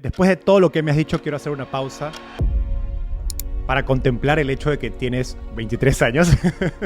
Después de todo lo que me has dicho, quiero hacer una pausa para contemplar el hecho de que tienes 23 años.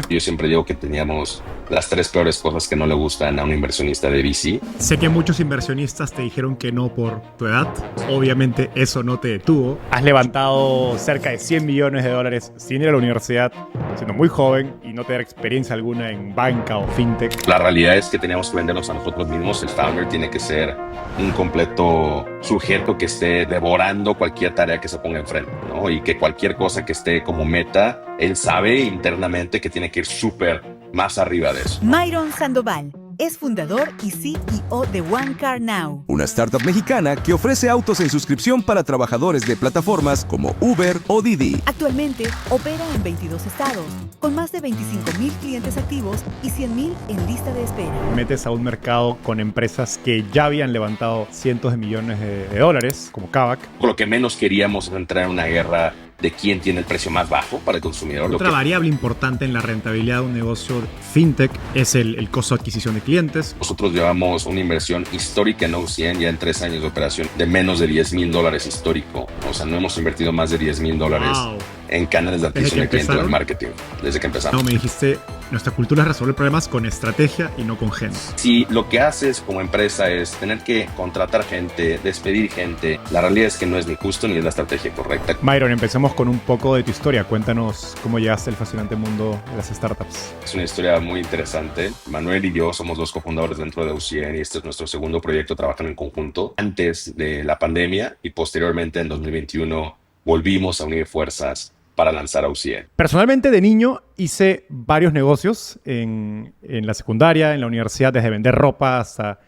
Yo siempre digo que teníamos las 3 peores cosas que no le gustan a un inversionista de VC. Sé que muchos inversionistas te dijeron que no por tu edad. Obviamente eso no te detuvo. Has levantado cerca de $100 millones sin ir a la universidad, siendo muy joven y no tener experiencia alguna en banca o fintech. La realidad es que teníamos que vendernos a nosotros mismos. El founder tiene que ser un completo sujeto que esté devorando cualquier tarea que se ponga enfrente, ¿no? Y que cualquier cosa que esté como meta, él sabe internamente que tiene que ir súper más arriba de eso. Myron Sandoval es fundador y CEO de One Car Now, una startup mexicana que ofrece autos en suscripción para trabajadores de plataformas como Uber o Didi. Actualmente opera en 22 estados, con más de 25,000 clientes activos y 100,000 en lista de espera. Metes a un mercado con empresas que ya habían levantado cientos de millones de dólares, como Kavak. Lo que menos queríamos es entrar en una guerra de quién tiene el precio más bajo para el consumidor. Otra variable importante en la rentabilidad de un negocio fintech es el costo de adquisición de clientes. Nosotros llevamos una inversión histórica en OCN ya en 3 años de operación de menos de $10,000 histórico. O sea, no hemos invertido más de $10,000 en canales de adquisición de clientes o en marketing desde que empezamos. No, me dijiste, nuestra cultura es resolver problemas con estrategia y no con gente. Si lo que haces como empresa es tener que contratar gente, despedir gente, la realidad es que no es ni justo ni es la estrategia correcta. Myron, empecemos con un poco de tu historia. Cuéntanos cómo llegaste al fascinante mundo de las startups. Es una historia muy interesante. Manuel y yo somos 2 cofundadores dentro de UCN y este es nuestro segundo proyecto trabajando en conjunto. Antes de la pandemia y posteriormente en 2021 volvimos a unir fuerzas para lanzar a UCN. Personalmente, de niño hice varios negocios en la secundaria, en la universidad, desde vender ropa hasta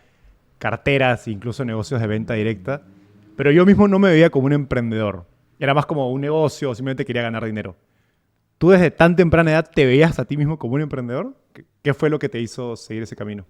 carteras, incluso negocios de venta directa. Pero yo mismo no me veía como un emprendedor. Era más como un negocio, simplemente quería ganar dinero. ¿Tú desde tan temprana edad te veías a ti mismo como un emprendedor? ¿Qué fue lo que te hizo seguir ese camino?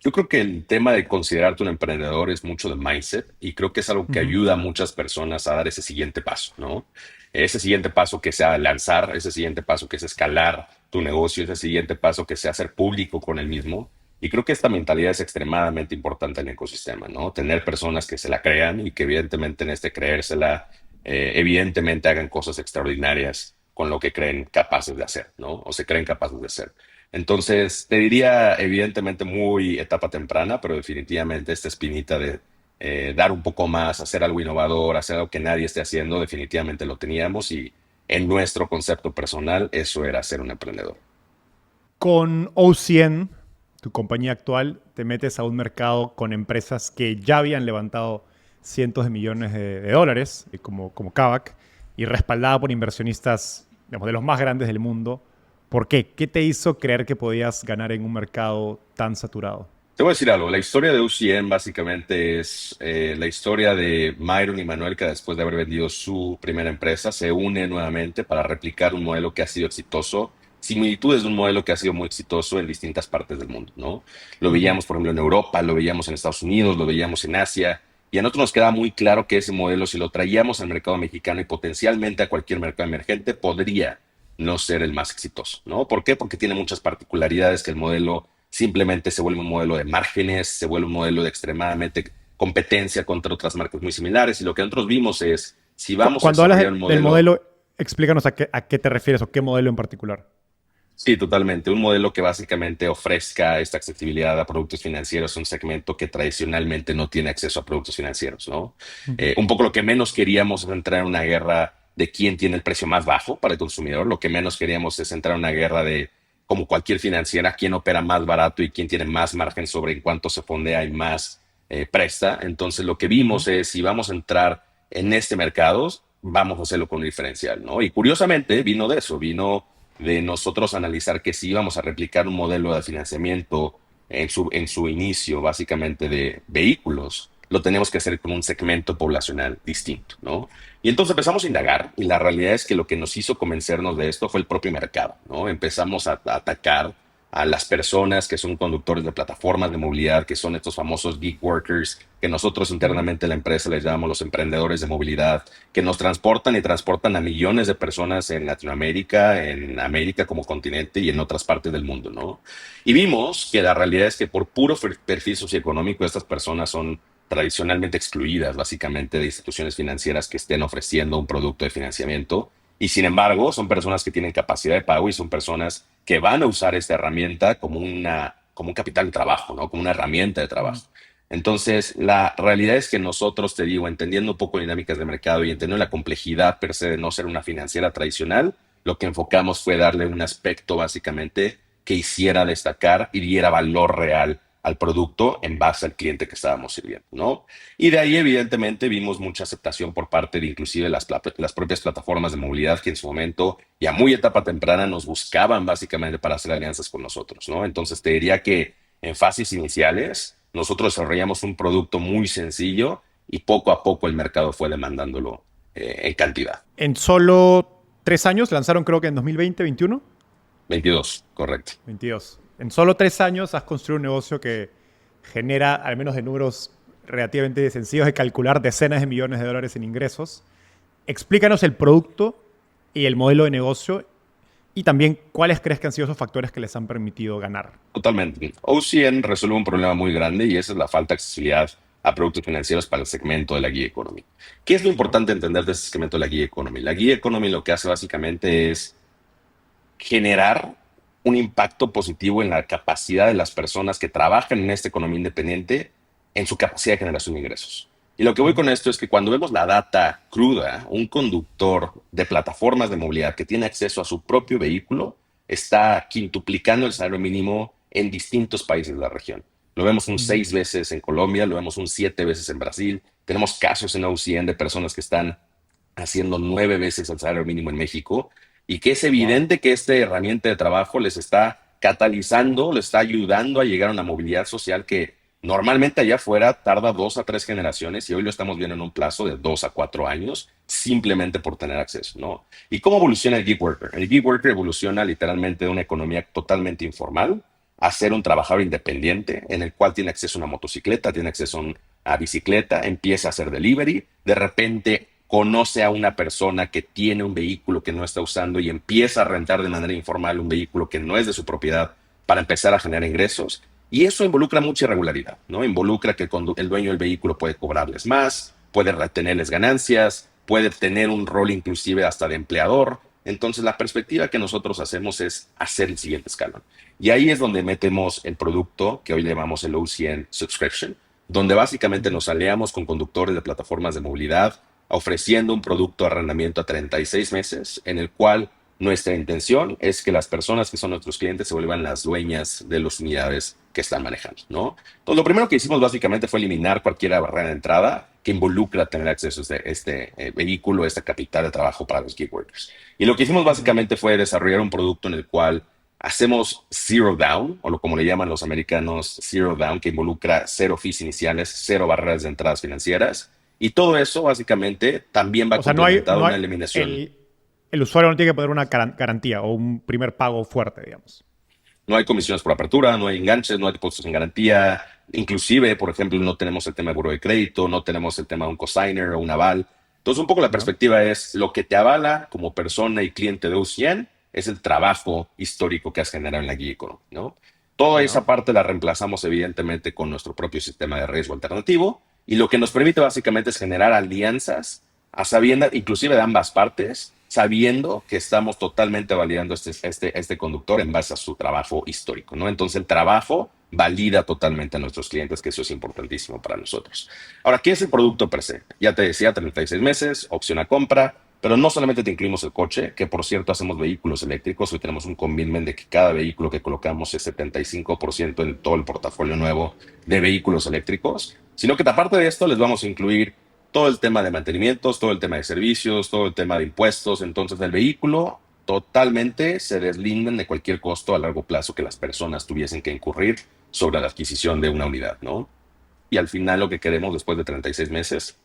Yo creo que el tema de considerarte un emprendedor es mucho de mindset y creo que es algo que ayuda a muchas personas a dar ese siguiente paso, ¿no? Ese siguiente paso que sea lanzar, ese siguiente paso que es escalar tu negocio, ese siguiente paso que sea ser público con el mismo. Y creo que esta mentalidad es extremadamente importante en el ecosistema, ¿no? Tener personas que se la crean y que evidentemente en este creérsela, evidentemente hagan cosas extraordinarias con lo que creen capaces de hacer, ¿no? O se creen capaces de hacer. Entonces, te diría, evidentemente, muy etapa temprana, pero definitivamente esta espinita de dar un poco más, hacer algo innovador, hacer algo que nadie esté haciendo, definitivamente lo teníamos y en nuestro concepto personal, eso era ser un emprendedor. Con OCN, tu compañía actual, te metes a un mercado con empresas que ya habían levantado cientos de millones de dólares, como Kavak, y respaldada por inversionistas, digamos, de los más grandes del mundo. ¿Por qué? ¿Qué te hizo creer que podías ganar en un mercado tan saturado? Te voy a decir algo, la historia de UCN básicamente es la historia de Myron y Manuel que después de haber vendido su primera empresa se une nuevamente para replicar un modelo que ha sido exitoso, similitudes de un modelo que ha sido muy exitoso en distintas partes del mundo, ¿no? Lo veíamos, por ejemplo, en Europa, lo veíamos en Estados Unidos, lo veíamos en Asia, y a nosotros nos queda muy claro que ese modelo, si lo traíamos al mercado mexicano y potencialmente a cualquier mercado emergente, podría no ser el más exitoso, ¿no? ¿Por qué? Porque tiene muchas particularidades que el modelo simplemente se vuelve un modelo de márgenes, se vuelve un modelo de extremadamente competencia contra otras marcas muy similares. Y lo que nosotros vimos es, si vamos Cuando a hablas desarrollar un modelo... del modelo, explícanos a qué te refieres o qué modelo en particular. Sí, totalmente. Un modelo que básicamente ofrezca esta accesibilidad a productos financieros, un segmento que tradicionalmente no tiene acceso a productos financieros, ¿no? Un poco lo que menos queríamos es entrar en una guerra de quién tiene el precio más bajo para el consumidor. Lo que menos queríamos es entrar en una guerra de, como cualquier financiera, quién opera más barato y quién tiene más margen sobre en cuánto se fondea y más presta. Entonces, lo que vimos es, si vamos a entrar en este mercado, vamos a hacerlo con un diferencial, ¿no? Y curiosamente vino de eso, vino de nosotros analizar que si íbamos a replicar un modelo de financiamiento en su inicio, básicamente de vehículos, lo tenemos que hacer con un segmento poblacional distinto, ¿no? Y entonces empezamos a indagar y la realidad es que lo que nos hizo convencernos de esto fue el propio mercado, ¿no? Empezamos a atacar a las personas que son conductores de plataformas de movilidad, que son estos famosos gig workers, que nosotros internamente en la empresa les llamamos los emprendedores de movilidad, que nos transportan y transportan a millones de personas en Latinoamérica, en América como continente y en otras partes del mundo, ¿no? Y vimos que la realidad es que por puro perfil socioeconómico estas personas son tradicionalmente excluidas básicamente de instituciones financieras que estén ofreciendo un producto de financiamiento. Y sin embargo, son personas que tienen capacidad de pago y son personas que van a usar esta herramienta como un capital de trabajo, ¿no? Como una herramienta de trabajo. Entonces, la realidad es que nosotros, te digo, entendiendo un poco dinámicas de mercado y entendiendo la complejidad per se de no ser una financiera tradicional, lo que enfocamos fue darle un aspecto básicamente que hiciera destacar y diera valor real al producto en base al cliente que estábamos sirviendo, ¿no? Y de ahí, evidentemente, vimos mucha aceptación por parte de inclusive las propias plataformas de movilidad que en su momento, y a muy etapa temprana, nos buscaban básicamente para hacer alianzas con nosotros, ¿no? Entonces, te diría que en fases iniciales, nosotros desarrollamos un producto muy sencillo y poco a poco el mercado fue demandándolo en cantidad. En solo 3 años lanzaron, creo que en 2020, 21, 22, correcto. 22. En solo 3 años has construido un negocio que genera, al menos de números relativamente sencillos de calcular, decenas de millones de dólares en ingresos. Explícanos el producto y el modelo de negocio y también cuáles crees que han sido esos factores que les han permitido ganar. Totalmente. OCN resuelve un problema muy grande y esa es la falta de accesibilidad a productos financieros para el segmento de la Gig Economy. ¿Qué es lo importante entender de este segmento de la Gig Economy? La Gig Economy lo que hace básicamente es generar un impacto positivo en la capacidad de las personas que trabajan en esta economía independiente en su capacidad de generación de ingresos. Y lo que voy con esto es que cuando vemos la data cruda, un conductor de plataformas de movilidad que tiene acceso a su propio vehículo está quintuplicando el salario mínimo en distintos países de la región. Lo vemos un 6 veces en Colombia, lo vemos un 7 veces en Brasil. Tenemos casos en OCN de personas que están haciendo 9 veces el salario mínimo en México y que es evidente que esta herramienta de trabajo les está catalizando, les está ayudando a llegar a una movilidad social que normalmente allá afuera tarda 2 a 3 generaciones y hoy lo estamos viendo en un plazo de 2 a 4 años simplemente por tener acceso, ¿no? ¿Y cómo evoluciona el gig worker? El gig worker evoluciona literalmente de una economía totalmente informal a ser un trabajador independiente en el cual tiene acceso a una motocicleta, tiene acceso a bicicleta, empieza a hacer delivery, de repente conoce a una persona que tiene un vehículo que no está usando y empieza a rentar de manera informal un vehículo que no es de su propiedad para empezar a generar ingresos. Y eso involucra mucha irregularidad, ¿no? Involucra que el dueño del vehículo puede cobrarles más, puede retenerles ganancias, puede tener un rol inclusive hasta de empleador. Entonces, la perspectiva que nosotros hacemos es hacer el siguiente escalón. Y ahí es donde metemos el producto que hoy le llamamos el OCN Subscription, donde básicamente nos aliamos con conductores de plataformas de movilidad, ofreciendo un producto de arrendamiento a 36 meses, en el cual nuestra intención es que las personas que son nuestros clientes se vuelvan las dueñas de las unidades que están manejando, ¿no? Entonces, lo primero que hicimos básicamente fue eliminar cualquier barrera de entrada que involucra tener acceso a este vehículo, esta capital de trabajo para los gig workers. Y lo que hicimos básicamente fue desarrollar un producto en el cual hacemos zero down, o como le llaman los americanos, zero down, que involucra 0 fees iniciales, 0 barreras de entradas financieras. Y todo eso básicamente también va complementado a una eliminación. El usuario no tiene que poner una garantía o un primer pago fuerte, digamos. No hay comisiones por apertura, no hay enganches, no hay depósitos en garantía. Inclusive, por ejemplo, no tenemos el tema de buró de crédito, no tenemos el tema de un cosigner o un aval. Entonces, un poco la perspectiva es lo que te avala como persona y cliente de OCN es el trabajo histórico que has generado en la Gig Economy, ¿no? Toda esa parte la reemplazamos evidentemente con nuestro propio sistema de riesgo alternativo y lo que nos permite básicamente es generar alianzas a sabiendas, inclusive de ambas partes, sabiendo que estamos totalmente validando este conductor en base a su trabajo histórico, ¿no? Entonces el trabajo valida totalmente a nuestros clientes, que eso es importantísimo para nosotros. Ahora, ¿qué es el producto per se? Ya te decía, 36 meses, opción a compra, pero no solamente te incluimos el coche, que por cierto hacemos vehículos eléctricos, hoy tenemos un commitment de que cada vehículo que colocamos es 75% en todo el portafolio nuevo de vehículos eléctricos, sino que aparte de esto les vamos a incluir todo el tema de mantenimientos, todo el tema de servicios, todo el tema de impuestos. Entonces, el vehículo totalmente se deslindan de cualquier costo a largo plazo que las personas tuviesen que incurrir sobre la adquisición de una unidad, ¿no? Y al final lo que queremos después de 36 meses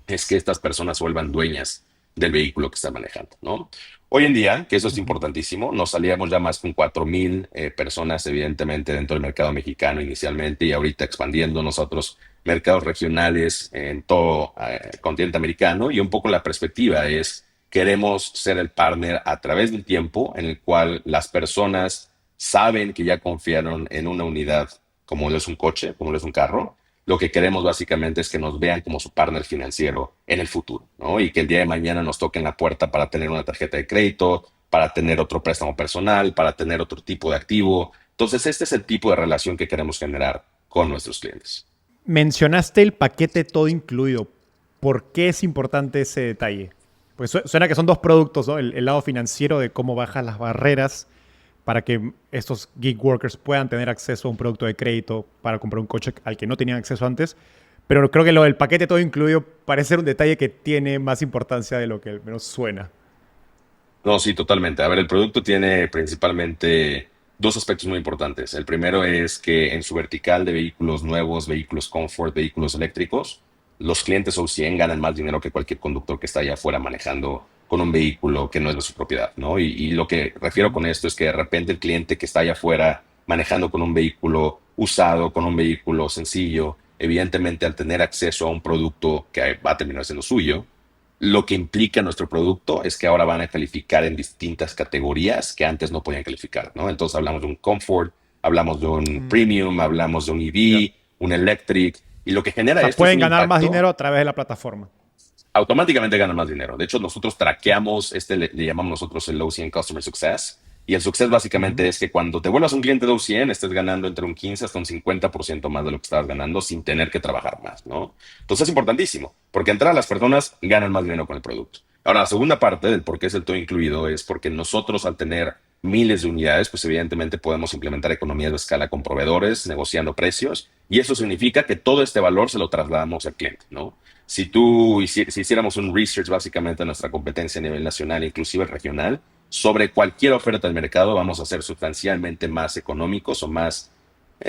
es que estas personas se vuelvan dueñas del vehículo que están manejando, ¿no? Hoy en día, que eso es importantísimo, nos salíamos ya más con 4,000 personas, evidentemente, dentro del mercado mexicano inicialmente y ahorita expandiendo nosotros mercados regionales en todo el continente americano. Y un poco la perspectiva es, queremos ser el partner a través del tiempo en el cual las personas saben que ya confiaron en una unidad como lo es un coche, como lo es un carro. lo que queremos básicamente es que nos vean como su partner financiero en el futuro, ¿no? Y que el día de mañana nos toquen la puerta para tener una tarjeta de crédito, para tener otro préstamo personal, para tener otro tipo de activo. Entonces, este es el tipo de relación que queremos generar con nuestros clientes. Mencionaste el paquete todo incluido. ¿Por qué es importante ese detalle? Pues suena que son dos productos, ¿no? El lado financiero de cómo bajas las barreras para que estos gig workers puedan tener acceso a un producto de crédito para comprar un coche al que no tenían acceso antes. Pero creo que lo del paquete todo incluido parece ser un detalle que tiene más importancia de lo que al menos suena. No, sí, totalmente. A ver, el producto tiene principalmente dos aspectos muy importantes. El primero es que en su vertical de vehículos nuevos, vehículos comfort, vehículos eléctricos, los clientes OCN ganan más dinero que cualquier conductor que está allá afuera manejando con un vehículo que no es de su propiedad, ¿no? Y lo que refiero con esto es que de repente el cliente que está allá afuera manejando con un vehículo usado, con un vehículo sencillo, evidentemente al tener acceso a un producto que va a terminar siendo suyo, lo que implica nuestro producto es que ahora van a calificar en distintas categorías que antes no podían calificar, ¿no? Entonces hablamos de un comfort, hablamos de un premium, hablamos de un Ya. EV, un electric, y lo que O genera sea, esto es pueden un ganar más impacto. dinero a través de la plataforma. Automáticamente ganan más dinero. De hecho, nosotros traqueamos, le llamamos nosotros el OCN Customer Success. Y el success básicamente es que cuando te vuelvas un cliente de OCN, estés ganando entre un 15 hasta un 50% más de lo que estabas ganando sin tener que trabajar más, ¿no? Entonces es importantísimo, porque entrar a las personas ganan más dinero con el producto. Ahora, la segunda parte del por qué es el todo incluido es porque nosotros al tener miles de unidades, pues evidentemente podemos implementar economías de escala con proveedores, negociando precios, y eso significa que todo este valor se lo trasladamos al cliente, ¿no? Si hiciéramos un research básicamente de nuestra competencia a nivel nacional, inclusive regional, sobre cualquier oferta del mercado, vamos a ser sustancialmente más económicos o más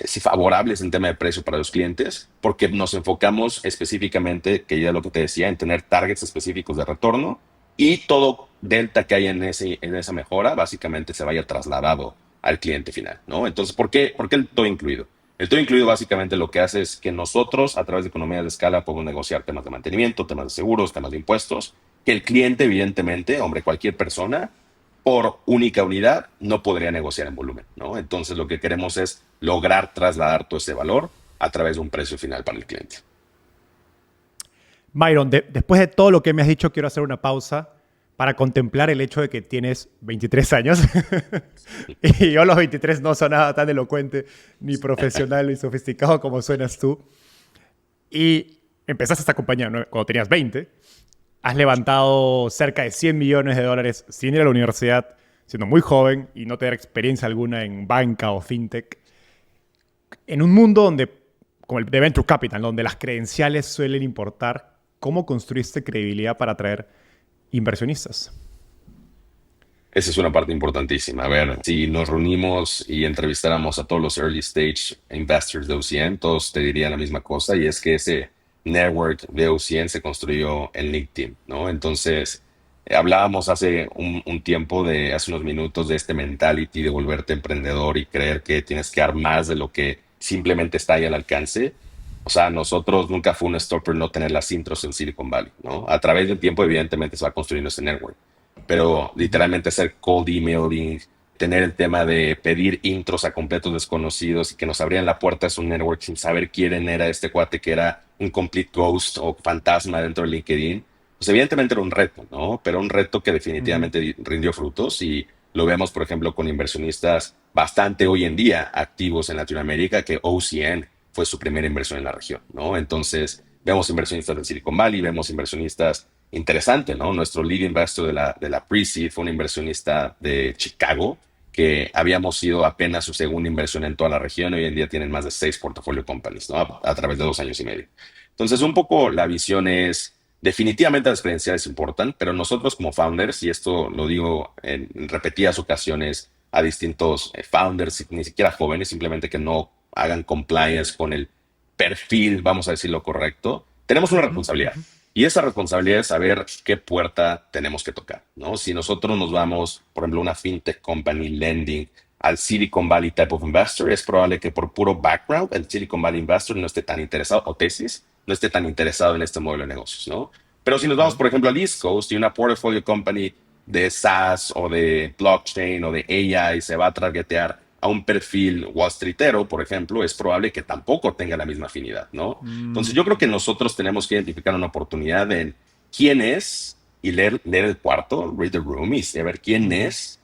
si favorables en tema de precio para los clientes, porque nos enfocamos específicamente, que ya lo que te decía, en tener targets específicos de retorno y todo delta que hay en esa mejora, básicamente se vaya trasladado al cliente final, ¿no? Entonces, ¿por qué el todo incluido? El todo incluido básicamente lo que hace es que nosotros, a través de economías de escala, podemos negociar temas de mantenimiento, temas de seguros, temas de impuestos, que el cliente, evidentemente, hombre, cualquier persona, por única unidad, no podría negociar en volumen, ¿no? Entonces, lo que queremos es lograr trasladar todo ese valor a través de un precio final para el cliente. Myron, después de todo lo que me has dicho, quiero hacer una pausa para contemplar el hecho de que tienes 23 años. Y yo a los 23 no sonaba tan elocuente, ni profesional, ni sofisticado como suenas tú. Y empezaste esta compañía, ¿no?, cuando tenías 20. Has levantado cerca de $100 millones sin ir a la universidad, siendo muy joven y no tener experiencia alguna en banca o fintech. En un mundo donde, como el de Venture Capital, donde las credenciales suelen importar, ¿cómo construiste credibilidad para atraer inversionistas? Esa es una parte importantísima. A ver, si nos reunimos y entrevistáramos a todos los early stage investors de OCN, todos te dirían la misma cosa, y es que ese network de OCN se construyó en LinkedIn, ¿no? Entonces, hablábamos hace un tiempo, hace unos minutos, de este mentality de volverte emprendedor y creer que tienes que dar más de lo que simplemente está ahí al alcance. O sea, nosotros nunca fue un stopper no tener las intros en Silicon Valley, ¿no? A través del tiempo, evidentemente, se va construyendo ese network, pero literalmente hacer cold emailing, tener el tema de pedir intros a completos desconocidos y que nos abrían la puerta a su network sin saber quién era este cuate que era un complete ghost o fantasma dentro de LinkedIn, pues evidentemente era un reto, ¿no? Pero un reto que definitivamente rindió frutos, y lo vemos, por ejemplo, con inversionistas bastante hoy en día activos en Latinoamérica, que OCN fue su primera inversión en la región, ¿no? Entonces, vemos inversionistas de Silicon Valley, vemos inversionistas interesante, ¿no? Nuestro lead investor de la pre-seed fue un inversionista de Chicago, que habíamos sido apenas su segunda inversión en toda la región. Hoy en día tienen más de 6 portfolio companies, ¿no? A través de 2 años y medio. Entonces, un poco la visión es, definitivamente las credenciales importan, pero nosotros como founders, y esto lo digo en repetidas ocasiones a distintos founders, ni siquiera jóvenes, simplemente que no hagan compliance con el perfil, vamos a decir lo correcto, tenemos una responsabilidad. Y esa responsabilidad es saber qué puerta tenemos que tocar, ¿no? Si nosotros nos vamos, por ejemplo, una fintech company lending al Silicon Valley type of investor, es probable que por puro background el Silicon Valley investor no esté tan interesado, o tesis, no esté tan interesado en este modelo de negocios, ¿no? Pero si nos vamos, por ejemplo, al East Coast y una portfolio company de SaaS o de blockchain o de AI se va a targetear a un perfil Wall Streetero, por ejemplo, es probable que tampoco tenga la misma afinidad, ¿no? Entonces yo creo que nosotros tenemos que identificar una oportunidad en quién es y leer el cuarto, read the room y saber quién es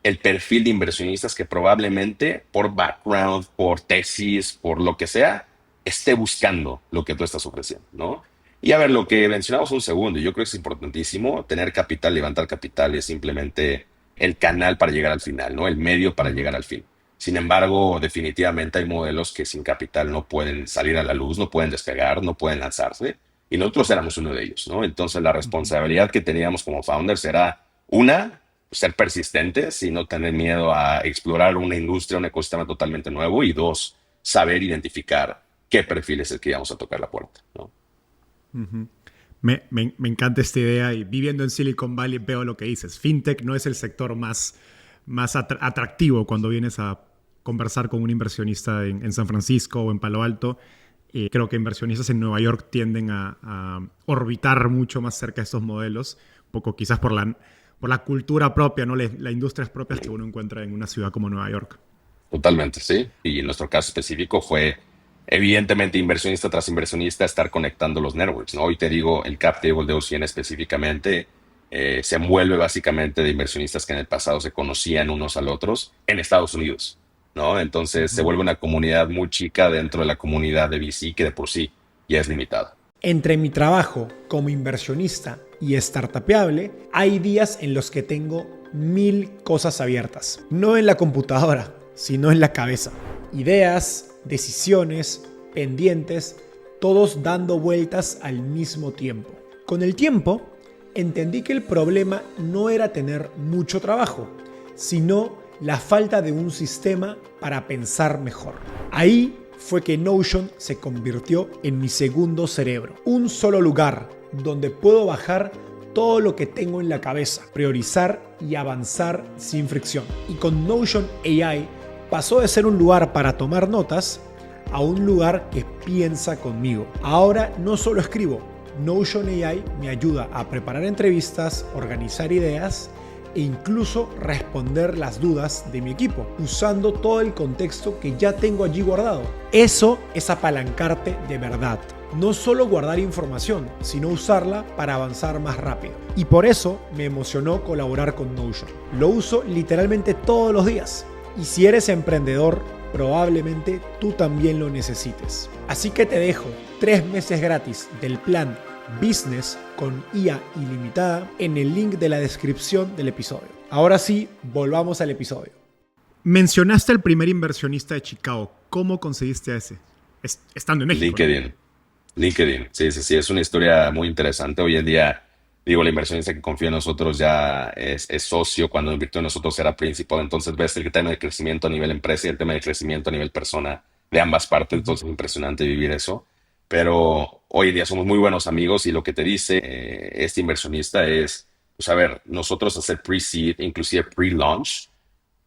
el perfil de inversionistas que probablemente por background, por tesis, por lo que sea, esté buscando lo que tú estás ofreciendo, ¿no? Y a ver, lo que mencionamos un segundo, yo creo que es importantísimo tener capital, levantar capital es simplemente el canal para llegar al final, ¿no? El medio para llegar al fin. Sin embargo, definitivamente hay modelos que sin capital no pueden salir a la luz, no pueden despegar, no pueden lanzarse. Y nosotros éramos uno de ellos, ¿no? Entonces la responsabilidad que teníamos como founders era, una, ser persistentes y no tener miedo a explorar una industria, un ecosistema totalmente nuevo. Y dos, saber identificar qué perfil es el que íbamos a tocar la puerta, ¿no? Me encanta esta idea y viviendo en Silicon Valley veo lo que dices. Fintech no es el sector más atractivo cuando vienes a conversar con un inversionista en San Francisco o en Palo Alto. Creo que inversionistas en Nueva York tienden a orbitar mucho más cerca de estos modelos, un poco quizás por la cultura propia, ¿no? Las industrias propias que uno encuentra en una ciudad como Nueva York. Totalmente, sí. Y en nuestro caso específico fue, evidentemente, inversionista tras inversionista, estar conectando los networks, ¿no? Hoy te digo, el cap table de OCN específicamente se envuelve básicamente de inversionistas que en el pasado se conocían unos al otros en Estados Unidos, ¿no? Entonces se vuelve una comunidad muy chica dentro de la comunidad de VC que de por sí ya es limitada. Entre mi trabajo como inversionista y startupeable, hay días en los que tengo 1000 cosas abiertas. No en la computadora, sino en la cabeza. Ideas, decisiones, pendientes, todos dando vueltas al mismo tiempo. Con el tiempo, entendí que el problema no era tener mucho trabajo, sino la falta de un sistema para pensar mejor. Ahí fue que Notion se convirtió en mi segundo cerebro. Un solo lugar donde puedo bajar todo lo que tengo en la cabeza, priorizar y avanzar sin fricción. Y con Notion AI pasó de ser un lugar para tomar notas a un lugar que piensa conmigo. Ahora no solo escribo, Notion AI me ayuda a preparar entrevistas, organizar ideas e incluso responder las dudas de mi equipo, usando todo el contexto que ya tengo allí guardado. Eso es apalancarte de verdad. No solo guardar información, sino usarla para avanzar más rápido. Y por eso me emocionó colaborar con Notion. Lo uso literalmente todos los días. Y si eres emprendedor, probablemente tú también lo necesites. Así que te dejo 3 meses gratis del plan Business con IA ilimitada en el link de la descripción del episodio. Ahora sí, volvamos al episodio. Mencionaste al primer inversionista de Chicago. ¿Cómo conseguiste a ese? Estando en México. LinkedIn. Sí. Es una historia muy interesante. Hoy en día, digo, la inversionista que confía en nosotros ya es socio. Cuando invirtió en nosotros era principal. Entonces ves el tema de crecimiento a nivel empresa y el tema de crecimiento a nivel persona de ambas partes. Entonces es impresionante vivir eso. Pero hoy en día somos muy buenos amigos y lo que te dice este inversionista es, pues a ver, nosotros hacer pre-seed, inclusive pre-launch,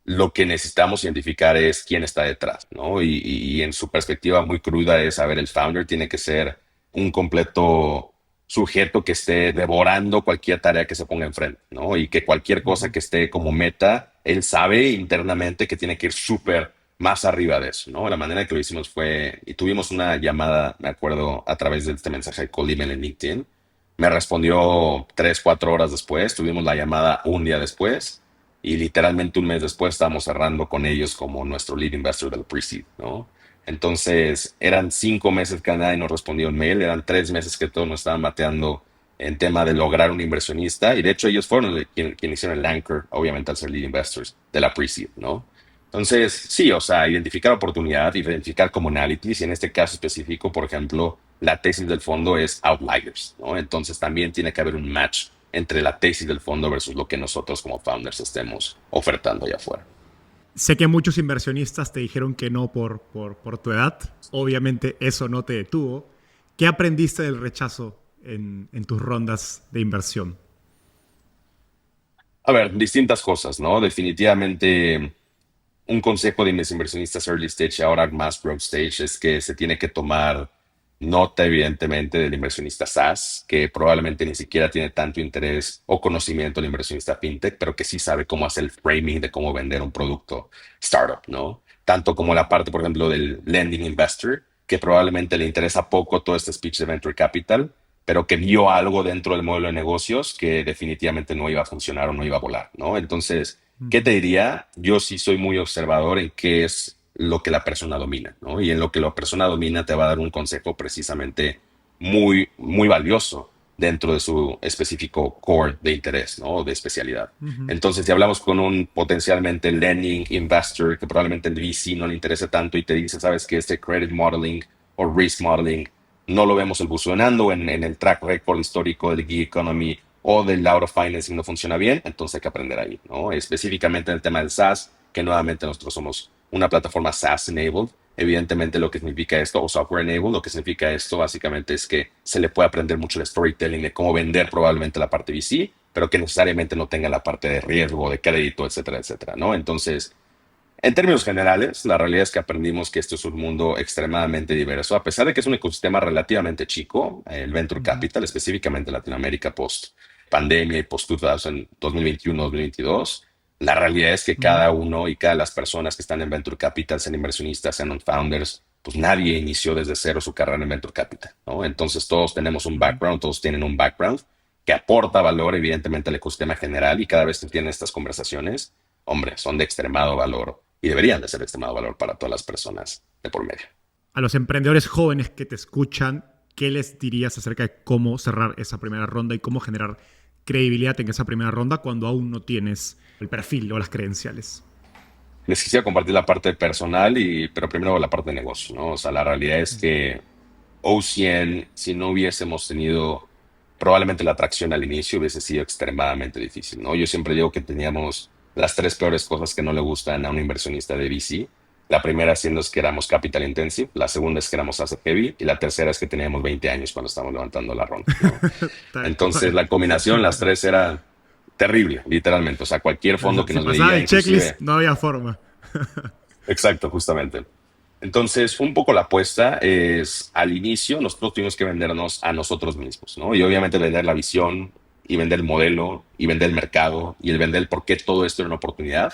lo que necesitamos identificar es quién está detrás, ¿no? Y en su perspectiva muy cruda es, a ver, el founder tiene que ser un completo sujeto que esté devorando cualquier tarea que se ponga enfrente, ¿no? Y que cualquier cosa que esté como meta, él sabe internamente que tiene que ir súper más arriba de eso, ¿no? La manera que lo hicimos fue, y tuvimos una llamada, me acuerdo, a través de este mensaje de call email en LinkedIn. Me respondió 3, 4 horas después, tuvimos la llamada un día después, y literalmente un mes después estábamos cerrando con ellos como nuestro lead investor del pre-seed, ¿no? Entonces, eran 5 meses que nadie nos respondió en mail, eran 3 meses que todos nos estaban bateando en tema de lograr un inversionista, y de hecho ellos fueron quienes hicieron el anchor, obviamente al ser lead investors, de la pre-seed, ¿no? Entonces, sí, o sea, identificar oportunidad, identificar commonalities, y en este caso específico, por ejemplo, la tesis del fondo es outliers, ¿no? Entonces también tiene que haber un match entre la tesis del fondo versus lo que nosotros como founders estemos ofertando allá afuera. Sé que muchos inversionistas te dijeron que no por tu edad. Obviamente eso no te detuvo. ¿Qué aprendiste del rechazo en tus rondas de inversión? A ver, distintas cosas, ¿no? Definitivamente un consejo de mis inversionistas early stage y ahora más growth stage es que se tiene que tomar nota evidentemente del inversionista SaaS, que probablemente ni siquiera tiene tanto interés o conocimiento del inversionista fintech, pero que sí sabe cómo hacer el framing de cómo vender un producto startup, ¿no? Tanto como la parte, por ejemplo, del lending investor, que probablemente le interesa poco todo este speech de venture capital, pero que vio algo dentro del modelo de negocios que definitivamente no iba a funcionar o no iba a volar, ¿no? Entonces, ¿qué te diría? Yo sí soy muy observador en qué es lo que la persona domina, ¿no? Y en lo que la persona domina te va a dar un consejo precisamente muy, muy valioso dentro de su específico core de interés, ¿no? O de especialidad. Entonces, si hablamos con un potencialmente lending investor que probablemente el VC no le interese tanto y te dice, sabes que este credit modeling o risk modeling no lo vemos evolucionando en el track record histórico del gig economy o del out of financing no funciona bien, entonces hay que aprender ahí, ¿no? Específicamente en el tema del SaaS, que nuevamente nosotros somos una plataforma SaaS enabled. Evidentemente lo que significa esto, o software enabled, lo que significa esto básicamente es que se le puede aprender mucho el storytelling de cómo vender probablemente la parte VC, pero que necesariamente no tenga la parte de riesgo, de crédito, etcétera, etcétera, ¿no? Entonces, en términos generales, la realidad es que aprendimos que esto es un mundo extremadamente diverso, a pesar de que es un ecosistema relativamente chico, el venture capital, específicamente Latinoamérica post pandemia y post 2021-2022. La realidad es que cada uno y cada las personas que están en venture capital, sean inversionistas, sean founders, pues nadie inició desde cero su carrera en venture capital, ¿no? Entonces todos tenemos un background, todos tienen un background que aporta valor evidentemente al ecosistema general y cada vez que tienen estas conversaciones, hombre, son de extremado valor y deberían de ser de extremado valor para todas las personas de por medio. A los emprendedores jóvenes que te escuchan, ¿qué les dirías acerca de cómo cerrar esa primera ronda y cómo generar credibilidad en esa primera ronda cuando aún no tienes el perfil o las credenciales? Les quisiera compartir la parte personal, pero primero la parte de negocio, ¿no? O sea, la realidad es que O100, si no hubiésemos tenido probablemente la atracción al inicio, hubiese sido extremadamente difícil, ¿no? Yo siempre digo que teníamos las tres peores cosas que no le gustan a un inversionista de VC. La primera siendo es que éramos capital intensive, la segunda es que éramos asset heavy y la tercera es que teníamos 20 años cuando estábamos levantando la ronda, ¿no? Entonces la combinación, las tres era terrible, literalmente. O sea, cualquier fondo que Si nos pasaba veía, el checklist, inclusive. no había forma. Exacto, justamente. Entonces, un poco la apuesta es, al inicio, nosotros tuvimos que vendernos a nosotros mismos, ¿no? Y obviamente vender la visión y vender el modelo y vender el mercado y el vender el por qué todo esto era una oportunidad.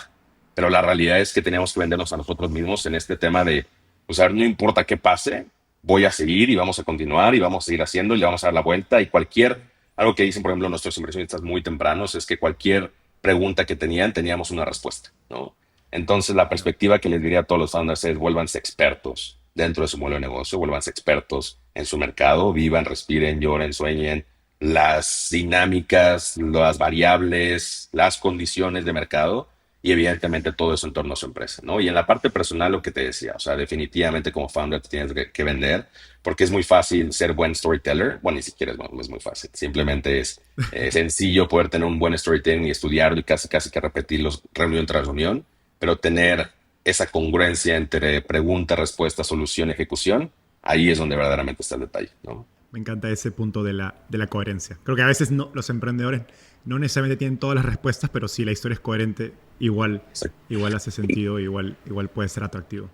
Pero la realidad es que teníamos que vendernos a nosotros mismos en este tema de, pues, a ver, no importa qué pase, voy a seguir y vamos a continuar y vamos a seguir haciendo y le vamos a dar la vuelta y algo que dicen, por ejemplo, nuestros inversionistas muy tempranos es que cualquier pregunta que teníamos una respuesta, ¿no? Entonces, la perspectiva que les diría a todos los founders es vuélvanse expertos dentro de su modelo de negocio, vuélvanse expertos en su mercado, vivan, respiren, lloren, sueñen las dinámicas, las variables, las condiciones de mercado y evidentemente todo eso en torno a su empresa, ¿no? Y en la parte personal, lo que te decía, o sea, definitivamente como founder te tienes que vender porque es muy fácil ser buen storyteller. Bueno, ni siquiera es muy fácil. Simplemente es sencillo poder tener un buen storytelling y estudiarlo y casi que repetirlo reunión tras reunión, pero tener esa congruencia entre pregunta, respuesta, solución, ejecución, ahí es donde verdaderamente está el detalle, ¿no? Me encanta ese punto de la coherencia. Creo que a veces los emprendedores no necesariamente tienen todas las respuestas, pero si la historia es coherente, igual hace sentido, igual puede ser atractivo.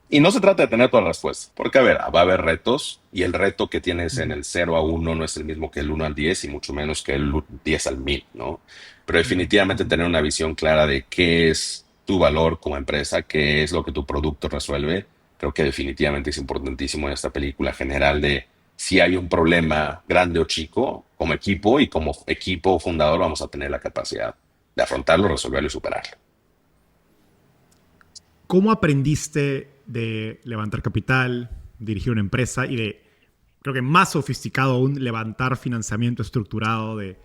Y no se trata de tener todas las respuestas, porque a ver, va a haber retos y el reto que tienes en el 0 a 1 no es el mismo que el 1 al 10 y mucho menos que el 10 al 1000, ¿no? Pero definitivamente tener una visión clara de qué es tu valor como empresa, qué es lo que tu producto resuelve, creo que definitivamente es importantísimo en esta película general de si hay un problema grande o chico, como equipo fundador vamos a tener la capacidad de afrontarlo, resolverlo y superarlo. ¿Cómo aprendiste de levantar capital, dirigir una empresa y creo que más sofisticado aún, levantar financiamiento estructurado de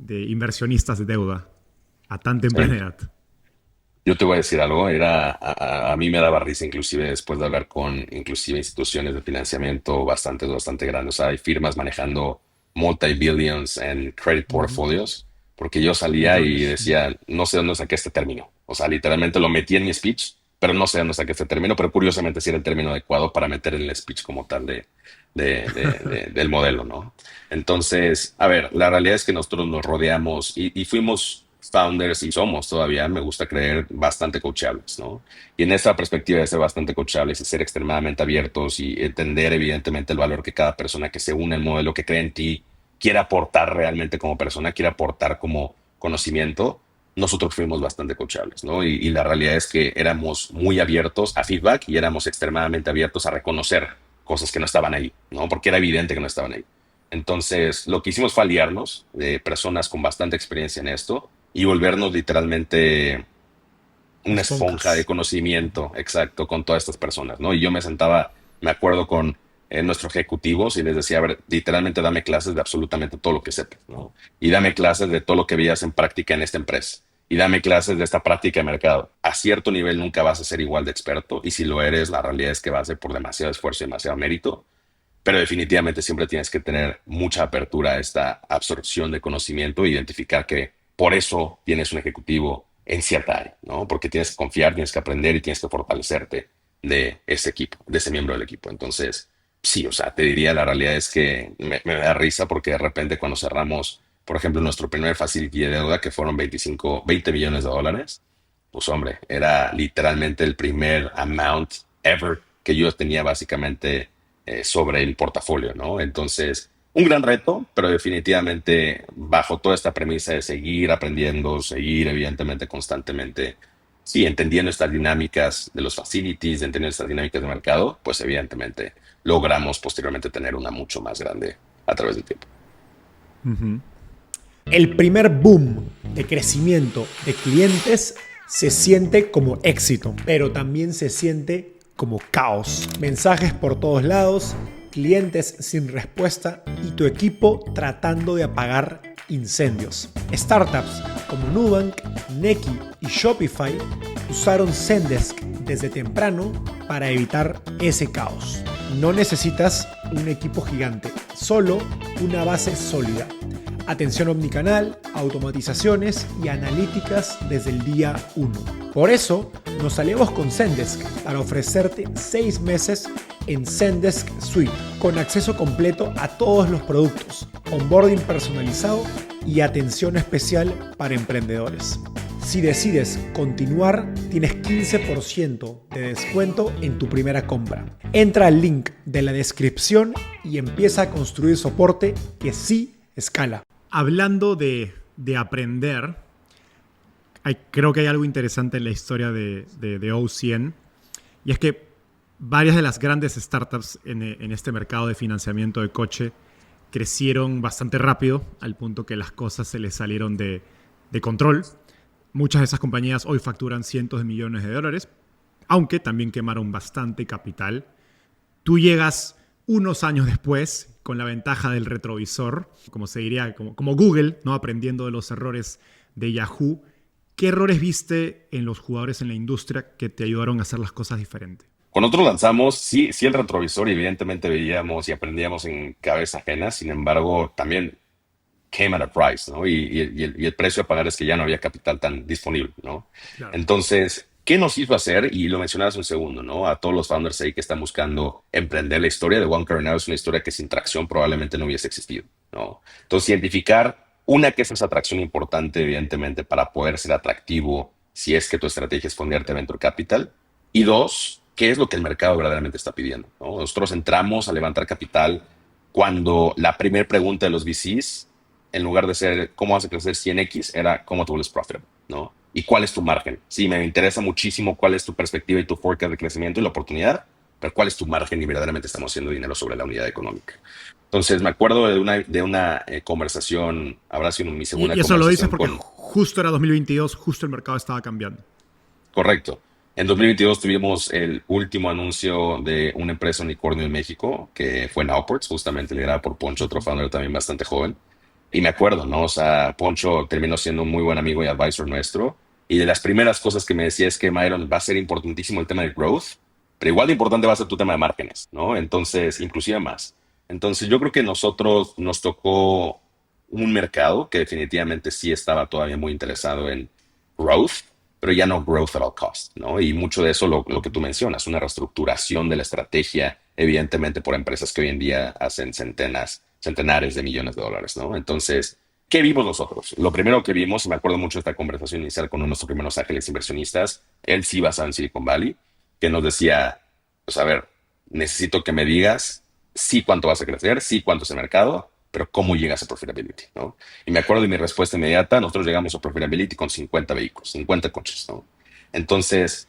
inversionistas de deuda a tan temprana edad? Yo te voy a decir algo, a mí me daba risa inclusive después de hablar con inclusive instituciones de financiamiento bastante grandes. O sea, hay firmas manejando multi-billions en credit portfolios, porque yo salía y decía, no sé dónde saqué este término. O sea, literalmente lo metí en mi speech, pero no sé dónde saqué este término, pero curiosamente sí era el término adecuado para meter en el speech como tal del modelo, ¿no? Entonces, a ver, la realidad es que nosotros nos rodeamos y fuimos founders, y somos todavía, me gusta creer, bastante coachables, ¿no? Y en esta perspectiva de ser bastante coachables y ser extremadamente abiertos y entender evidentemente el valor que cada persona que se une al modelo, que cree en ti, quiere aportar realmente como persona, quiere aportar como conocimiento, nosotros fuimos bastante coachables, ¿no? Y la realidad es que éramos muy abiertos a feedback y éramos extremadamente abiertos a reconocer cosas que no estaban ahí, ¿no? Porque era evidente que no estaban ahí. Entonces, lo que hicimos fue aliarnos de personas con bastante experiencia en esto y volvernos literalmente una esponja de Esponjas. conocimiento, exacto, con todas estas personas, ¿no? Y yo me sentaba, me acuerdo con nuestros ejecutivos y les decía, a ver, literalmente dame clases de absolutamente todo lo que sepas, ¿no? Y dame clases de todo lo que veías en práctica en esta empresa. Y dame clases de esta práctica de mercado. A cierto nivel nunca vas a ser igual de experto y si lo eres, la realidad es que va a ser por demasiado esfuerzo y demasiado mérito, pero definitivamente siempre tienes que tener mucha apertura a esta absorción de conocimiento e identificar que por eso tienes un ejecutivo en cierta área, ¿no? Porque tienes que confiar, tienes que aprender y tienes que fortalecerte de ese equipo, de ese miembro del equipo. Entonces, sí, o sea, te diría, la realidad es que me da risa porque de repente cuando cerramos, por ejemplo, nuestro primer facility de deuda, que fueron 20 millones de dólares, pues hombre, era literalmente el primer amount ever que yo tenía básicamente sobre el portafolio, ¿no? Entonces, un gran reto, pero definitivamente bajo toda esta premisa de seguir aprendiendo, seguir evidentemente constantemente, sí, entendiendo estas dinámicas de los facilities, entendiendo estas dinámicas de mercado, pues evidentemente logramos posteriormente tener una mucho más grande a través del tiempo. El primer boom de crecimiento de clientes se siente como éxito, pero también se siente como caos. Mensajes por todos lados, clientes sin respuesta y tu equipo tratando de apagar incendios. Startups como Nubank, Nequi y Shopify usaron Zendesk desde temprano para evitar ese caos. No necesitas un equipo gigante, solo una base sólida. Atención omnicanal, automatizaciones y analíticas desde el día 1. Por eso nos aliamos con Zendesk para ofrecerte 6 meses en Zendesk Suite con acceso completo a todos los productos, onboarding personalizado y atención especial para emprendedores. Si decides continuar, tienes 15% de descuento en tu primera compra. Entra al link de la descripción y empieza a construir soporte que sí escala. Hablando de aprender, creo que hay algo interesante en la historia de OCN, y es que varias de las grandes startups en este mercado de financiamiento de coche crecieron bastante rápido, al punto que las cosas se les salieron de control. Muchas de esas compañías hoy facturan cientos de millones de dólares, aunque también quemaron bastante capital. Tú llegas unos años después con la ventaja del retrovisor, como se diría, como Google, ¿no? Aprendiendo de los errores de Yahoo. ¿Qué errores viste en los jugadores en la industria que te ayudaron a hacer las cosas diferentes? Cuando nosotros lanzamos, sí, sí el retrovisor, y evidentemente veíamos y aprendíamos en cabeza ajena, sin embargo, también came at a price, ¿no? Y el precio a pagar es que ya no había capital tan disponible, ¿no? Claro. Entonces, ¿qué nos hizo hacer? Y lo mencionabas un segundo, ¿no? A todos los founders ahí que están buscando emprender, la historia de One Car Now es una historia que sin tracción probablemente no hubiese existido, ¿no? Entonces, identificar una, que es esa atracción importante, evidentemente, para poder ser atractivo si es que tu estrategia es fondarte venture capital. Y dos, ¿qué es lo que el mercado verdaderamente está pidiendo, ¿no? Nosotros entramos a levantar capital cuando la primera pregunta de los VCs, en lugar de ser cómo vas a crecer 100x, era cómo te vuelves profitable, ¿no? ¿Y cuál es tu margen? Sí, me interesa muchísimo cuál es tu perspectiva y tu forecast de crecimiento y la oportunidad, pero cuál es tu margen y verdaderamente estamos haciendo dinero sobre la unidad económica. Entonces, me acuerdo de una conversación, habrá sido mi segunda Y eso lo dices conversación porque justo era 2022, justo el mercado estaba cambiando. Correcto. En 2022 tuvimos el último anuncio de una empresa unicornio en México, que fue Nowports, justamente liderada por Poncho, otro founder también bastante joven. Y me acuerdo, ¿no? O sea, Poncho terminó siendo un muy buen amigo y advisor nuestro. Y de las primeras cosas que me decía es que, Myron, va a ser importantísimo el tema de growth, pero igual de importante va a ser tu tema de márgenes, ¿no? Entonces, inclusive más. Entonces, yo creo que nosotros nos tocó un mercado que definitivamente sí estaba todavía muy interesado en growth, pero ya no growth at all cost, ¿no? Y mucho de eso lo que tú mencionas, una reestructuración de la estrategia, evidentemente por empresas que hoy en día hacen centenares de millones de dólares, ¿no? Entonces, ¿Qué vimos nosotros? Lo primero que vimos, y me acuerdo mucho de esta conversación inicial con uno de nuestros primeros ángeles inversionistas, él sí basado en Silicon Valley, que nos decía, pues a ver, necesito que me digas sí cuánto vas a crecer, sí cuánto es el mercado, pero cómo llegas a profitability, ¿no? Y me acuerdo de mi respuesta inmediata, nosotros llegamos a profitability con 50 vehículos, 50 coches, ¿no? Entonces,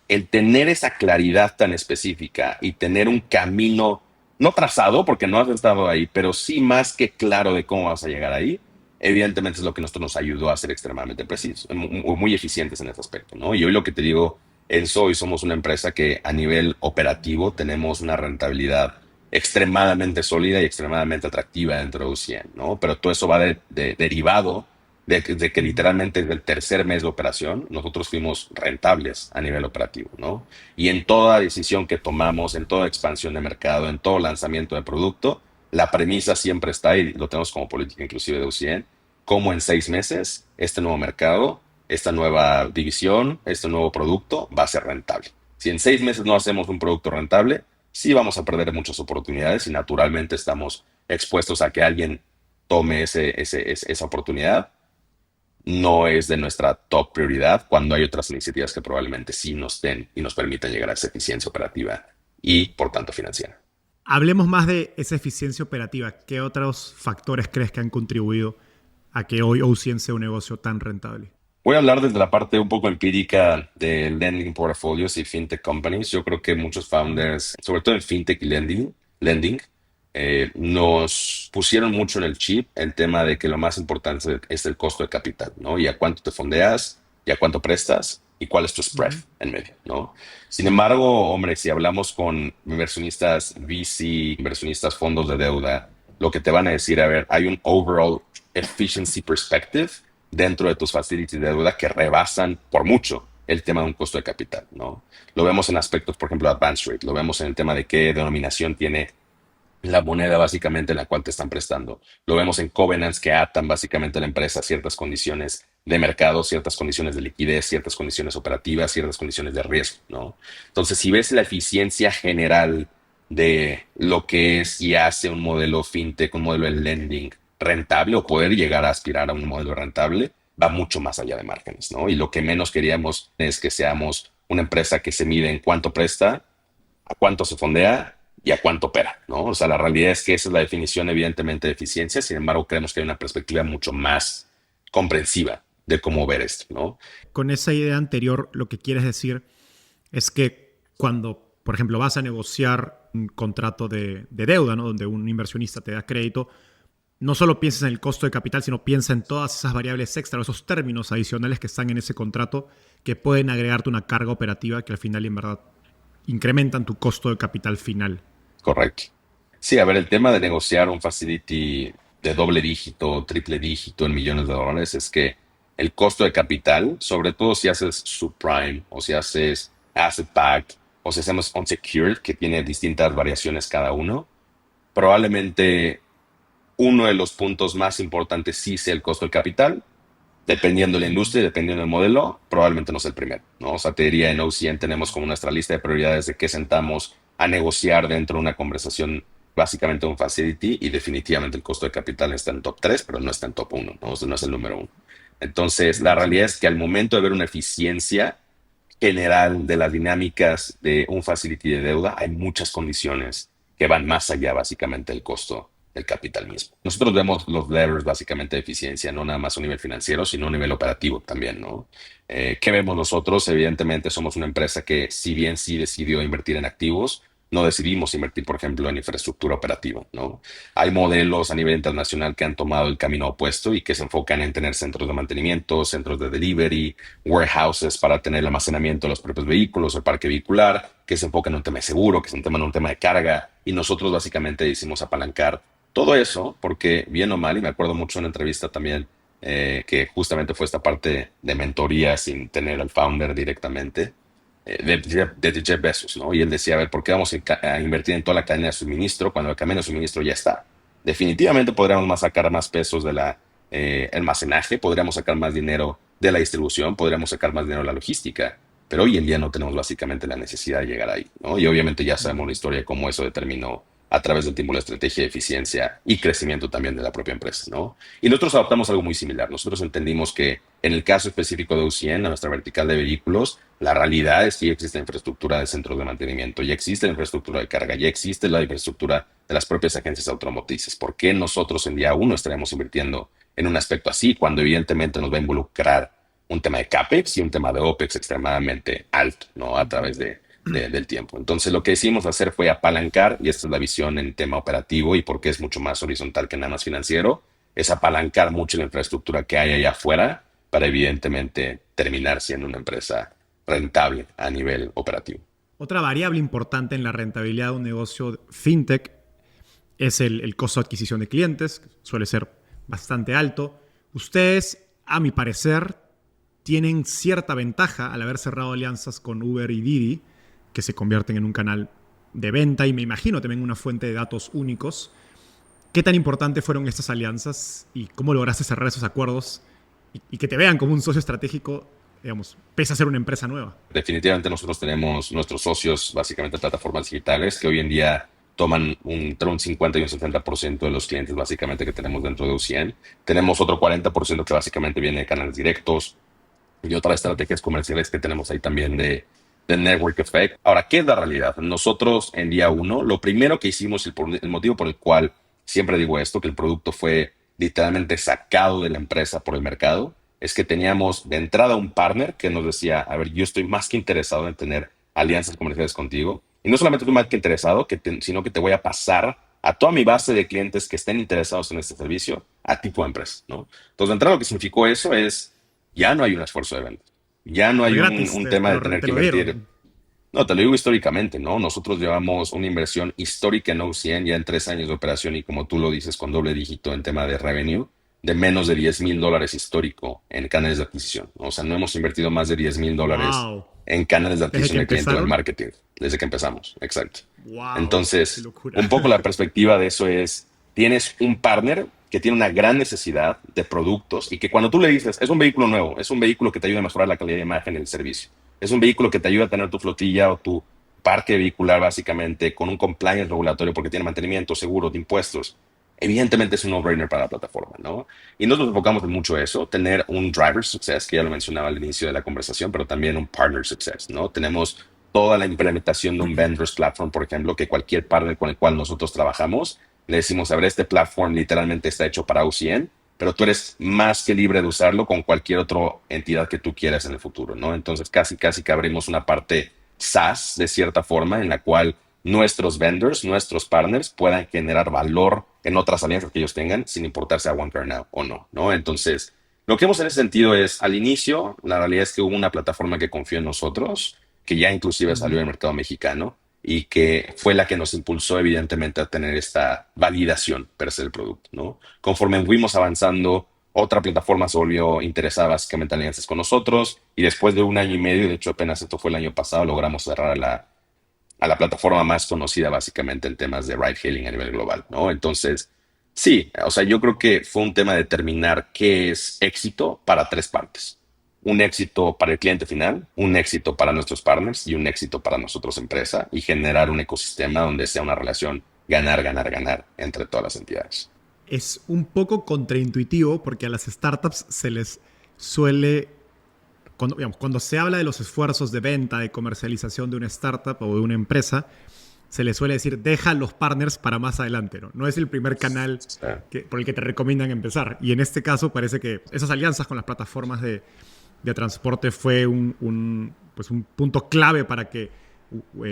el tener esa claridad tan específica y tener un camino, no trazado, porque no has estado ahí, pero sí más que claro de cómo vas a llegar ahí, evidentemente es lo que nosotros nos ayudó a ser extremadamente precisos, muy eficientes en ese aspecto, ¿no? Y hoy lo que te digo, hoy somos una empresa que a nivel operativo tenemos una rentabilidad extremadamente sólida y extremadamente atractiva dentro de UCN, ¿no? Pero todo eso va derivado de que literalmente desde el tercer mes de operación nosotros fuimos rentables a nivel operativo, ¿no? Y en toda decisión que tomamos, en toda expansión de mercado, en todo lanzamiento de producto, la premisa siempre está, y lo tenemos como política inclusive de UCN, cómo en 6 meses este nuevo mercado, esta nueva división, este nuevo producto va a ser rentable. Si en 6 meses no hacemos un producto rentable, sí vamos a perder muchas oportunidades y naturalmente estamos expuestos a que alguien tome esa oportunidad. No es de nuestra top prioridad cuando hay otras iniciativas que probablemente sí nos den y nos permitan llegar a esa eficiencia operativa y, por tanto, financiera. Hablemos más de esa eficiencia operativa. ¿Qué otros factores crees que han contribuido a que hoy OCN sea un negocio tan rentable? Voy a hablar desde la parte un poco empírica de lending portfolios y fintech companies. Yo creo que muchos founders, sobre todo en fintech y lending, nos pusieron mucho en el chip el tema de que lo más importante es el costo de capital, ¿no? Y a cuánto te fondeas, y a cuánto prestas, y cuál es tu spread en medio, ¿no? Sin embargo, hombre, si hablamos con inversionistas VC, inversionistas fondos de deuda, lo que te van a decir, a ver, hay un overall efficiency perspective dentro de tus facilities de deuda que rebasan por mucho el tema de un costo de capital, ¿no? Lo vemos en aspectos, por ejemplo, advance rate, lo vemos en el tema de qué denominación tiene la moneda básicamente en la cual te están prestando. Lo vemos en covenants que atan básicamente a la empresa a ciertas condiciones de mercado, ciertas condiciones de liquidez, ciertas condiciones operativas, ciertas condiciones de riesgo, ¿no? Entonces, si ves la eficiencia general de lo que es y hace un modelo fintech, un modelo de lending rentable o poder llegar a aspirar a un modelo rentable, va mucho más allá de márgenes, ¿no? Y lo que menos queríamos es que seamos una empresa que se mide en cuánto presta, a cuánto se fondea y a cuánto opera, ¿no? O sea, la realidad es que esa es la definición evidentemente de eficiencia, sin embargo, creemos que hay una perspectiva mucho más comprensiva de cómo ver esto, ¿no? Con esa idea anterior, lo que quieres decir es que cuando, por ejemplo, vas a negociar un contrato de deuda, ¿no? Donde un inversionista te da crédito, no solo piensas en el costo de capital, sino piensa en todas esas variables extra, esos términos adicionales que están en ese contrato que pueden agregarte una carga operativa que al final, en verdad, incrementan tu costo de capital final. Correcto. Sí, a ver, el tema de negociar un facility de doble dígito, triple dígito en millones de dólares es que el costo de capital, sobre todo si haces subprime o si haces asset backed o si hacemos unsecured, que tiene distintas variaciones cada uno, probablemente uno de los puntos más importantes sí sea el costo del capital. Dependiendo de la industria y dependiendo del modelo, probablemente no sea el primero, ¿no? O sea, te diría, en OCN tenemos como nuestra lista de prioridades de qué sentamos a negociar dentro de una conversación, básicamente un facility, y definitivamente el costo de capital está en top 3, pero no está en top 1, ¿no? O sea, no es el número 1. Entonces, la realidad es que al momento de ver una eficiencia general de las dinámicas de un facility de deuda, hay muchas condiciones que van más allá básicamente del costo del capital mismo. Nosotros vemos los levers básicamente de eficiencia, no nada más a nivel financiero, sino a nivel operativo también, ¿no? ¿Qué vemos nosotros? Evidentemente somos una empresa que, si bien sí decidió invertir en activos, no decidimos invertir, por ejemplo, en infraestructura operativa, ¿no? Hay modelos a nivel internacional que han tomado el camino opuesto y que se enfocan en tener centros de mantenimiento, centros de delivery, warehouses para tener el almacenamiento de los propios vehículos, el parque vehicular, que se enfocan en un tema de seguro, que se enfocan en un tema de carga, y nosotros básicamente decidimos apalancar todo eso porque, bien o mal, y me acuerdo mucho en una entrevista también que justamente fue esta parte de mentoría sin tener al founder directamente, de Jeff Bezos, ¿no? Y él decía, a ver, ¿por qué vamos a invertir en toda la cadena de suministro cuando el camino de suministro ya está? Definitivamente podríamos sacar más pesos de la almacenaje, podríamos sacar más dinero de la distribución, podríamos sacar más dinero de la logística, pero hoy en día no tenemos básicamente la necesidad de llegar ahí, ¿no? Y obviamente ya sabemos la historia de cómo eso determinó a través del tiempo la estrategia de eficiencia y crecimiento también de la propia empresa, ¿no? Y nosotros adoptamos algo muy similar. Nosotros entendimos que en el caso específico de UCN, nuestra vertical de vehículos, la realidad es que ya existe infraestructura de centros de mantenimiento, ya existe la infraestructura de carga, ya existe la infraestructura de las propias agencias automotrices. ¿Por qué nosotros en día uno estaremos invirtiendo en un aspecto así cuando evidentemente nos va a involucrar un tema de CAPEX y un tema de OPEX extremadamente alto, ¿no? A través del tiempo. Entonces, lo que decidimos hacer fue apalancar, y esta es la visión en tema operativo y porque es mucho más horizontal que nada más financiero, es apalancar mucho la infraestructura que hay allá afuera para evidentemente terminar siendo una empresa rentable a nivel operativo. Otra variable importante en la rentabilidad de un negocio fintech es el costo de adquisición de clientes, que suele ser bastante alto. Ustedes, a mi parecer, tienen cierta ventaja al haber cerrado alianzas con Uber y Didi, que se convierten en un canal de venta y me imagino también una fuente de datos únicos. ¿Qué tan importantes fueron estas alianzas y cómo lograste cerrar esos acuerdos y que te vean como un socio estratégico, digamos, pese a ser una empresa nueva? Definitivamente nosotros tenemos nuestros socios, básicamente plataformas digitales, que hoy en día toman entre un 50 y un 70% de los clientes básicamente que tenemos dentro de UCN. Tenemos otro 40% que básicamente viene de canales directos y otras estrategias comerciales que tenemos ahí también de network effect. Ahora, ¿qué es la realidad? Nosotros en día uno, lo primero que hicimos, el motivo por el cual siempre digo esto, que el producto fue literalmente sacado de la empresa por el mercado, es que teníamos de entrada un partner que nos decía, a ver, yo estoy más que interesado en tener alianzas comerciales contigo. Y no solamente estoy más que interesado, sino que te voy a pasar a toda mi base de clientes que estén interesados en este servicio a tipo de empresa, ¿no? Entonces, de entrada lo que significó eso es, ya no hay un esfuerzo de venta. Ya no hay un tema de tener que invertir. No, te lo digo históricamente, ¿no? Nosotros llevamos una inversión histórica en OCN ya en 3 años de operación y como tú lo dices, con doble dígito en tema de revenue, de menos de $10,000 histórico en canales de adquisición, ¿no? O sea, no hemos invertido más de $10,000 Wow. en canales de adquisición de cliente o en empezaron? marketing, desde que empezamos, exacto. Wow, qué Entonces, locura. un poco la perspectiva de eso es, tienes un partner que tiene una gran necesidad de productos y que cuando tú le dices, es un vehículo nuevo, es un vehículo que te ayuda a mejorar la calidad de imagen del servicio, es un vehículo que te ayuda a tener tu flotilla o tu parque vehicular básicamente con un compliance regulatorio porque tiene mantenimiento, seguros, de impuestos, evidentemente es un no-brainer para la plataforma, ¿no? Y nosotros nos enfocamos en mucho eso, tener un driver success, que ya lo mencionaba al inicio de la conversación, pero también un partner success, ¿no? Tenemos toda la implementación de un vendors platform, por ejemplo, que cualquier partner con el cual nosotros trabajamos, le decimos, a ver, este platform literalmente está hecho para UCN, pero tú eres más que libre de usarlo con cualquier otra entidad que tú quieras en el futuro, ¿no? Entonces, casi que abrimos una parte SaaS, de cierta forma, en la cual nuestros vendors, nuestros partners puedan generar valor en otras alianzas que ellos tengan, sin importarse a OneCarNow o no, ¿no? Entonces, lo que hemos en ese sentido es, al inicio, la realidad es que hubo una plataforma que confió en nosotros, que ya inclusive salió del mercado mexicano y que fue la que nos impulsó evidentemente a tener esta validación per se del producto, ¿no? Conforme fuimos avanzando, otra plataforma se volvió interesada básicamente en alianzas con nosotros y después de 1 año y medio, de hecho apenas esto fue el año pasado, logramos cerrar a la plataforma más conocida básicamente en temas de ride hailing a nivel global, ¿no? Entonces, sí, o sea, yo creo que fue un tema de determinar qué es éxito para 3 partes. Un éxito para el cliente final, un éxito para nuestros partners y un éxito para nosotros empresa y generar un ecosistema donde sea una relación ganar, ganar, ganar entre todas las entidades. Es un poco contraintuitivo porque a las startups se les suele, cuando se habla de los esfuerzos de venta, de comercialización de una startup o de una empresa, se les suele decir, deja los partners para más adelante, ¿no? No es el primer canal por el que te recomiendan empezar. Y en este caso parece que esas alianzas con las plataformas de transporte fue un punto clave para que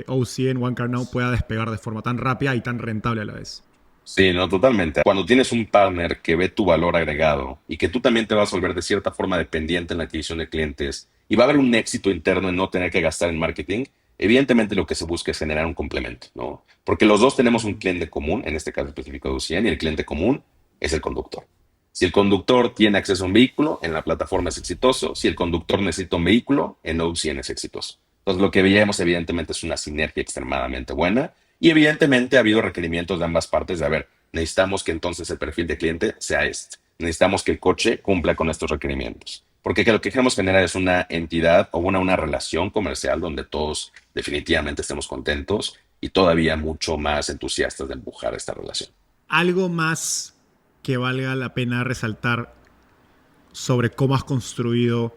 OCN, OneCarNow pueda despegar de forma tan rápida y tan rentable a la vez. Sí, no, totalmente. Cuando tienes un partner que ve tu valor agregado y que tú también te vas a volver de cierta forma dependiente en la adquisición de clientes y va a haber un éxito interno en no tener que gastar en marketing, evidentemente lo que se busca es generar un complemento, ¿no? Porque los dos tenemos un cliente común, en este caso específico de UCN, y el cliente común es el conductor. Si el conductor tiene acceso a un vehículo, en la plataforma es exitoso. Si el conductor necesita un vehículo, en OCN es exitoso. Entonces, lo que veíamos evidentemente es una sinergia extremadamente buena. Y evidentemente ha habido requerimientos de ambas partes de, a ver, necesitamos que entonces el perfil de cliente sea este. Necesitamos que el coche cumpla con estos requerimientos. Porque lo que queremos generar es una entidad o una relación comercial donde todos definitivamente estemos contentos y todavía mucho más entusiastas de empujar esta relación. Algo más que valga la pena resaltar sobre cómo has construido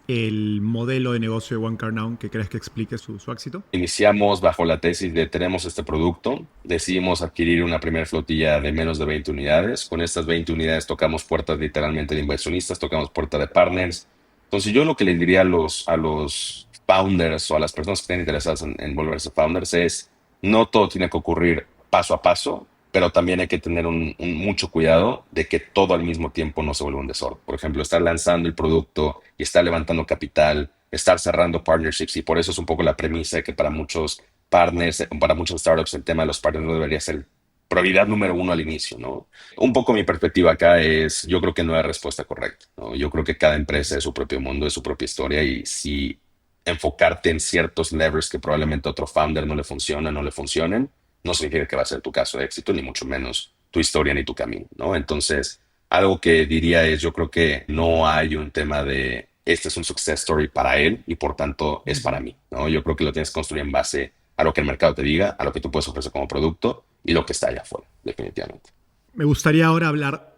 el modelo de negocio de One Car Now que crees que explique su éxito. Iniciamos bajo la tesis de tenemos este producto, decidimos adquirir una primera flotilla de menos de 20 unidades. Con estas 20 unidades tocamos puertas literalmente de inversionistas, tocamos puertas de partners. Entonces yo lo que les diría a los founders o a las personas que estén interesadas en volverse founders es, no todo tiene que ocurrir paso a paso, pero también hay que tener mucho cuidado de que todo al mismo tiempo no se vuelva un desorden. Por ejemplo, estar lanzando el producto y estar levantando capital, estar cerrando partnerships, y por eso es un poco la premisa de que para muchos partners, para muchos startups, el tema de los partners no debería ser prioridad número uno al inicio, ¿no? Un poco mi perspectiva acá es, yo creo que no hay respuesta correcta, ¿no? Yo creo que cada empresa es su propio mundo, es su propia historia, y si enfocarte en ciertos levers que probablemente a otro founder no le funcionan, no le funcionen, no significa que va a ser tu caso de éxito, ni mucho menos tu historia ni tu camino, ¿no? Entonces, algo que diría es, yo creo que no hay un tema de, este es un success story para él y por tanto es para mí, ¿no? Yo creo que lo tienes que construir en base a lo que el mercado te diga, a lo que tú puedes ofrecer como producto y lo que está allá afuera, definitivamente. Me gustaría ahora hablar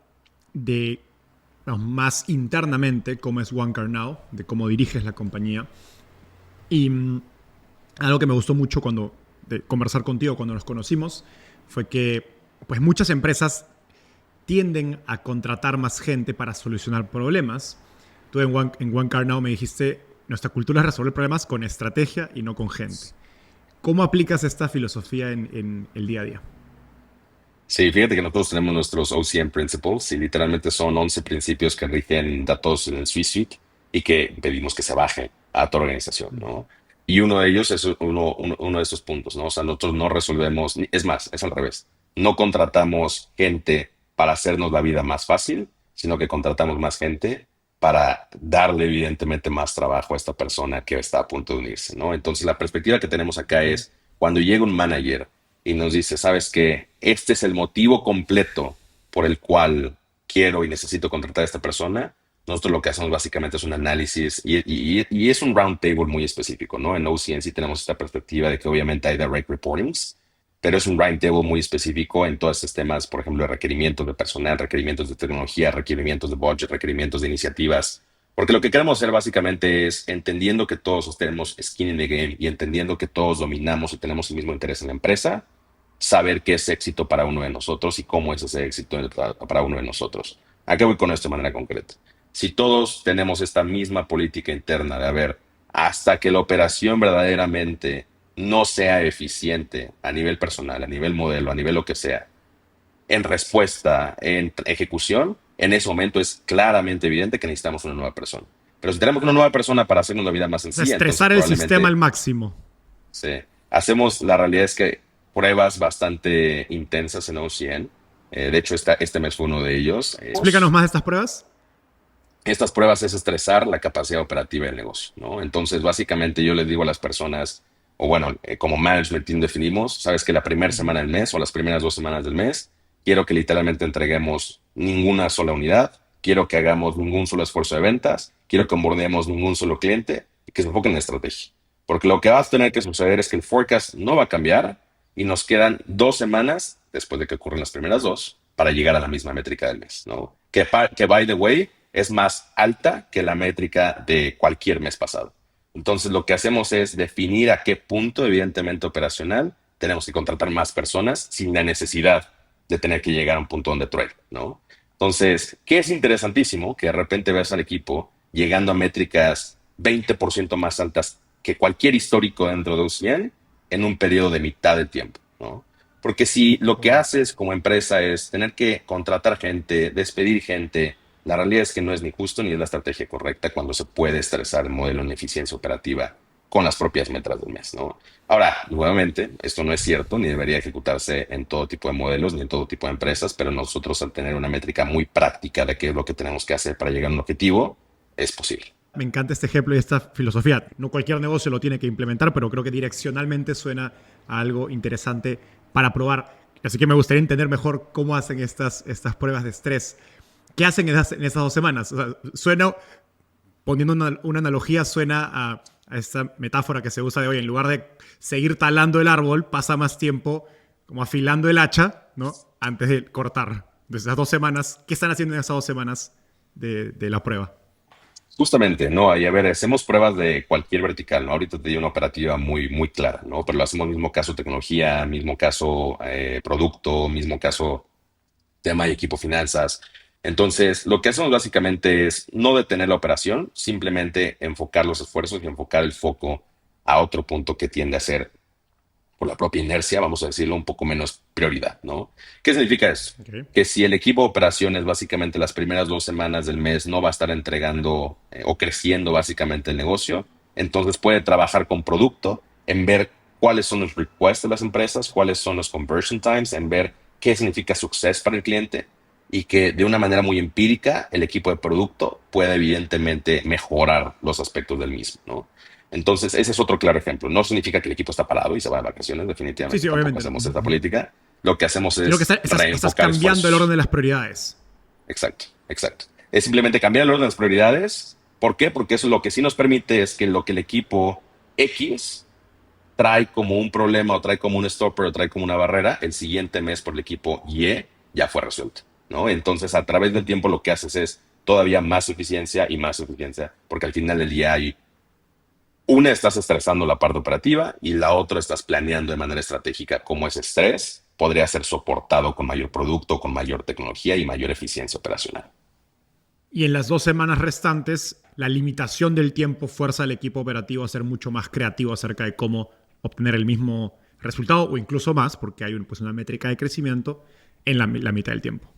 de más internamente cómo es One Car Now, de cómo diriges la compañía. Y algo que me gustó mucho de conversar contigo cuando nos conocimos fue que pues, muchas empresas tienden a contratar más gente para solucionar problemas. Tú en One Car Now me dijiste, nuestra cultura es resolver problemas con estrategia y no con gente. ¿Cómo aplicas esta filosofía en el día a día? Sí, fíjate que nosotros tenemos nuestros OCM Principles y literalmente son 11 principios que rigen datos en el C-Suite y que pedimos que se baje a toda organización, ¿no? Y uno de ellos es uno de estos puntos, ¿no? O sea, nosotros no resolvemos, es más, es al revés. No contratamos gente para hacernos la vida más fácil, sino que contratamos más gente para darle evidentemente más trabajo a esta persona que está a punto de unirse, ¿no? Entonces la perspectiva que tenemos acá es cuando llega un manager y nos dice, ¿sabes qué? Este es el motivo completo por el cual quiero y necesito contratar a esta persona. Nosotros lo que hacemos básicamente es un análisis y es un round table muy específico, ¿no? En OCN sí tenemos esta perspectiva de que obviamente hay direct reportings, pero es un round table muy específico en todos estos temas, por ejemplo, de requerimientos de personal, requerimientos de tecnología, requerimientos de budget, requerimientos de iniciativas. Porque lo que queremos hacer básicamente es, entendiendo que todos tenemos skin in the game y entendiendo que todos dominamos y tenemos el mismo interés en la empresa, saber qué es éxito para uno de nosotros y cómo es ese éxito para uno de nosotros. ¿A qué voy con esto de manera concreta? Si todos tenemos esta misma política interna de, a ver, hasta que la operación verdaderamente no sea eficiente a nivel personal, a nivel modelo, a nivel lo que sea, en respuesta, en ejecución, en ese momento es claramente evidente que necesitamos una nueva persona. Pero si tenemos una nueva persona para hacernos la vida más sencilla, Estresar el sistema al máximo. Sí. La realidad es que pruebas bastante intensas en OCN. De hecho, este mes fue uno de ellos. Explícanos más de estas pruebas. Estas pruebas es estresar la capacidad operativa del negocio, ¿no? Entonces, básicamente yo les digo a las personas, o bueno, como management team definimos, sabes que la primera semana del mes o las primeras 2 semanas del mes, quiero que literalmente entreguemos ninguna sola unidad, quiero que hagamos ningún solo esfuerzo de ventas, quiero que onboardemos ningún solo cliente y que se enfoquen en la estrategia. Porque lo que va a tener que suceder es que el forecast no va a cambiar y nos quedan 2 semanas, después de que ocurren las primeras 2, para llegar a la misma métrica del mes, ¿no? Que by the way, es más alta que la métrica de cualquier mes pasado. Entonces, lo que hacemos es definir a qué punto, evidentemente operacional, tenemos que contratar más personas sin la necesidad de tener que llegar a un punto donde truene, ¿no? Entonces, ¿qué es interesantísimo? Que de repente ves al equipo llegando a métricas 20% más altas que cualquier histórico dentro de OCN en un periodo de mitad del tiempo, ¿no? Porque si lo que haces como empresa es tener que contratar gente, despedir gente, la realidad es que no es ni justo ni es la estrategia correcta cuando se puede estresar el modelo en eficiencia operativa con las propias metas del mes, ¿no? Ahora, nuevamente, esto no es cierto ni debería ejecutarse en todo tipo de modelos ni en todo tipo de empresas, pero nosotros al tener una métrica muy práctica de qué es lo que tenemos que hacer para llegar a un objetivo, es posible. Me encanta este ejemplo y esta filosofía. No cualquier negocio lo tiene que implementar, pero creo que direccionalmente suena a algo interesante para probar. Así que me gustaría entender mejor cómo hacen estas pruebas de estrés. ¿Qué hacen en esas 2 semanas? O sea, poniendo una analogía, suena a a esta metáfora que se usa de hoy, en lugar de seguir talando el árbol, pasa más tiempo como afilando el hacha, ¿no? Antes de cortar. Desde esas 2 semanas, ¿qué están haciendo en esas 2 semanas de la prueba? Justamente, ¿no? Y a ver, hacemos pruebas de cualquier vertical, ¿no? Ahorita te di una operativa muy, muy clara, ¿no? Pero lo hacemos mismo caso tecnología, mismo caso producto, mismo caso tema y equipo finanzas. Entonces, lo que hacemos básicamente es no detener la operación, simplemente enfocar los esfuerzos y enfocar el foco a otro punto que tiende a ser, por la propia inercia, vamos a decirlo, un poco menos prioridad, ¿no? ¿Qué significa eso? Okay. Que si el equipo de operaciones básicamente las primeras 2 semanas del mes no va a estar entregando o creciendo básicamente el negocio, entonces puede trabajar con producto en ver cuáles son los requests de las empresas, cuáles son los conversion times, en ver qué significa success para el cliente y que de una manera muy empírica el equipo de producto pueda evidentemente mejorar los aspectos del mismo, ¿no? Entonces, ese es otro claro ejemplo. No significa que el equipo está parado y se va de vacaciones, Sí, definitivamente sí, tampoco obviamente. hacemos esta política. Lo que hacemos Sino que es estás reenfocar cambiando el orden esfuerzos. de las prioridades. Exacto, exacto. Es simplemente cambiar el orden de las prioridades. ¿Por qué? Porque eso lo que sí nos permite es que lo que el equipo X trae como un problema o trae como un stopper o trae como una barrera, el siguiente mes por el equipo Y ya fue resuelto, ¿no? Entonces, a través del tiempo lo que haces es todavía más eficiencia, porque al final del día hay una, estás estresando la parte operativa y la otra estás planeando de manera estratégica cómo ese estrés podría ser soportado con mayor producto, con mayor tecnología y mayor eficiencia operacional. Y en las 2 semanas restantes, la limitación del tiempo fuerza al equipo operativo a ser mucho más creativo acerca de cómo obtener el mismo resultado o incluso más, porque hay pues, una métrica de crecimiento en la mitad del tiempo.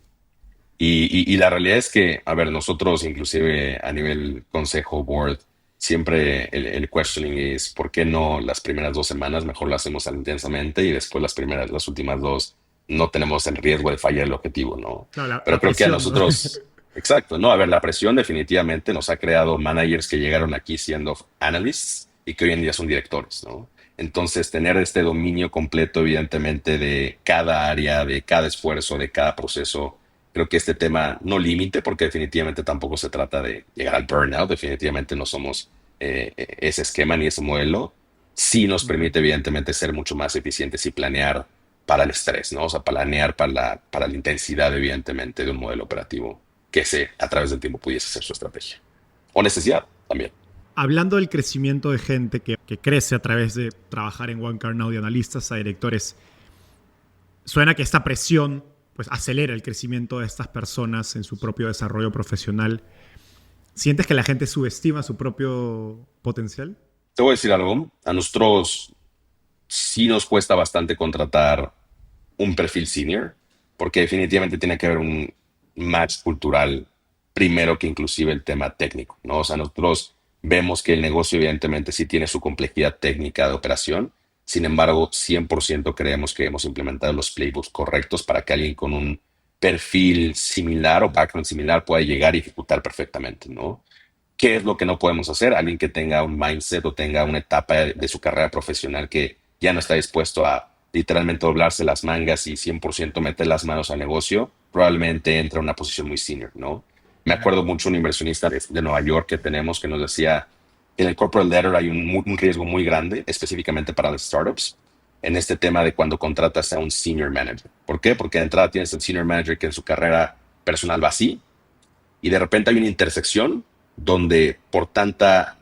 Y la realidad es que, a ver, nosotros inclusive a nivel consejo, board, siempre el questioning es ¿por qué no las primeras 2 semanas mejor lo hacemos intensamente y después las últimas dos no tenemos el riesgo de fallar el objetivo, ¿no? Claro, Pero la creo que a presión, ¿no? nosotros, exacto, ¿no? A ver, la presión definitivamente nos ha creado managers que llegaron aquí siendo analysts y que hoy en día son directores, ¿no? Entonces, tener este dominio completo, evidentemente, de cada área, de cada esfuerzo, de cada proceso. Creo que este tema no límite, porque definitivamente tampoco se trata de llegar al burnout, definitivamente no somos ese esquema ni ese modelo. Sí nos permite evidentemente ser mucho más eficientes y planear para el estrés, ¿no? O sea, planear para la intensidad evidentemente de un modelo operativo que a través del tiempo pudiese ser su estrategia. O necesidad también. Hablando del crecimiento de gente que crece a través de trabajar en One Car Now, de analistas a directores, suena que esta presión pues acelera el crecimiento de estas personas en su propio desarrollo profesional. ¿Sientes que la gente subestima su propio potencial? Te voy a decir algo. A nosotros sí nos cuesta bastante contratar un perfil senior, porque definitivamente tiene que haber un match cultural primero que inclusive el tema técnico, ¿no? O sea, nosotros vemos que el negocio evidentemente sí tiene su complejidad técnica de operación. Sin embargo, 100% creemos que hemos implementado los playbooks correctos para que alguien con un perfil similar o background similar pueda llegar y ejecutar perfectamente, ¿no? ¿Qué es lo que no podemos hacer? Alguien que tenga un mindset o tenga una etapa de su carrera profesional que ya no está dispuesto a literalmente doblarse las mangas y 100% meter las manos al negocio, probablemente entra a una posición muy senior, ¿no? Me acuerdo mucho un inversionista de Nueva York que tenemos que nos decía que en el corporate ladder hay un riesgo muy grande, específicamente para las startups, en este tema de cuando contratas a un senior manager. ¿Por qué? Porque de entrada tienes el senior manager que en su carrera personal va así y de repente hay una intersección donde por tantas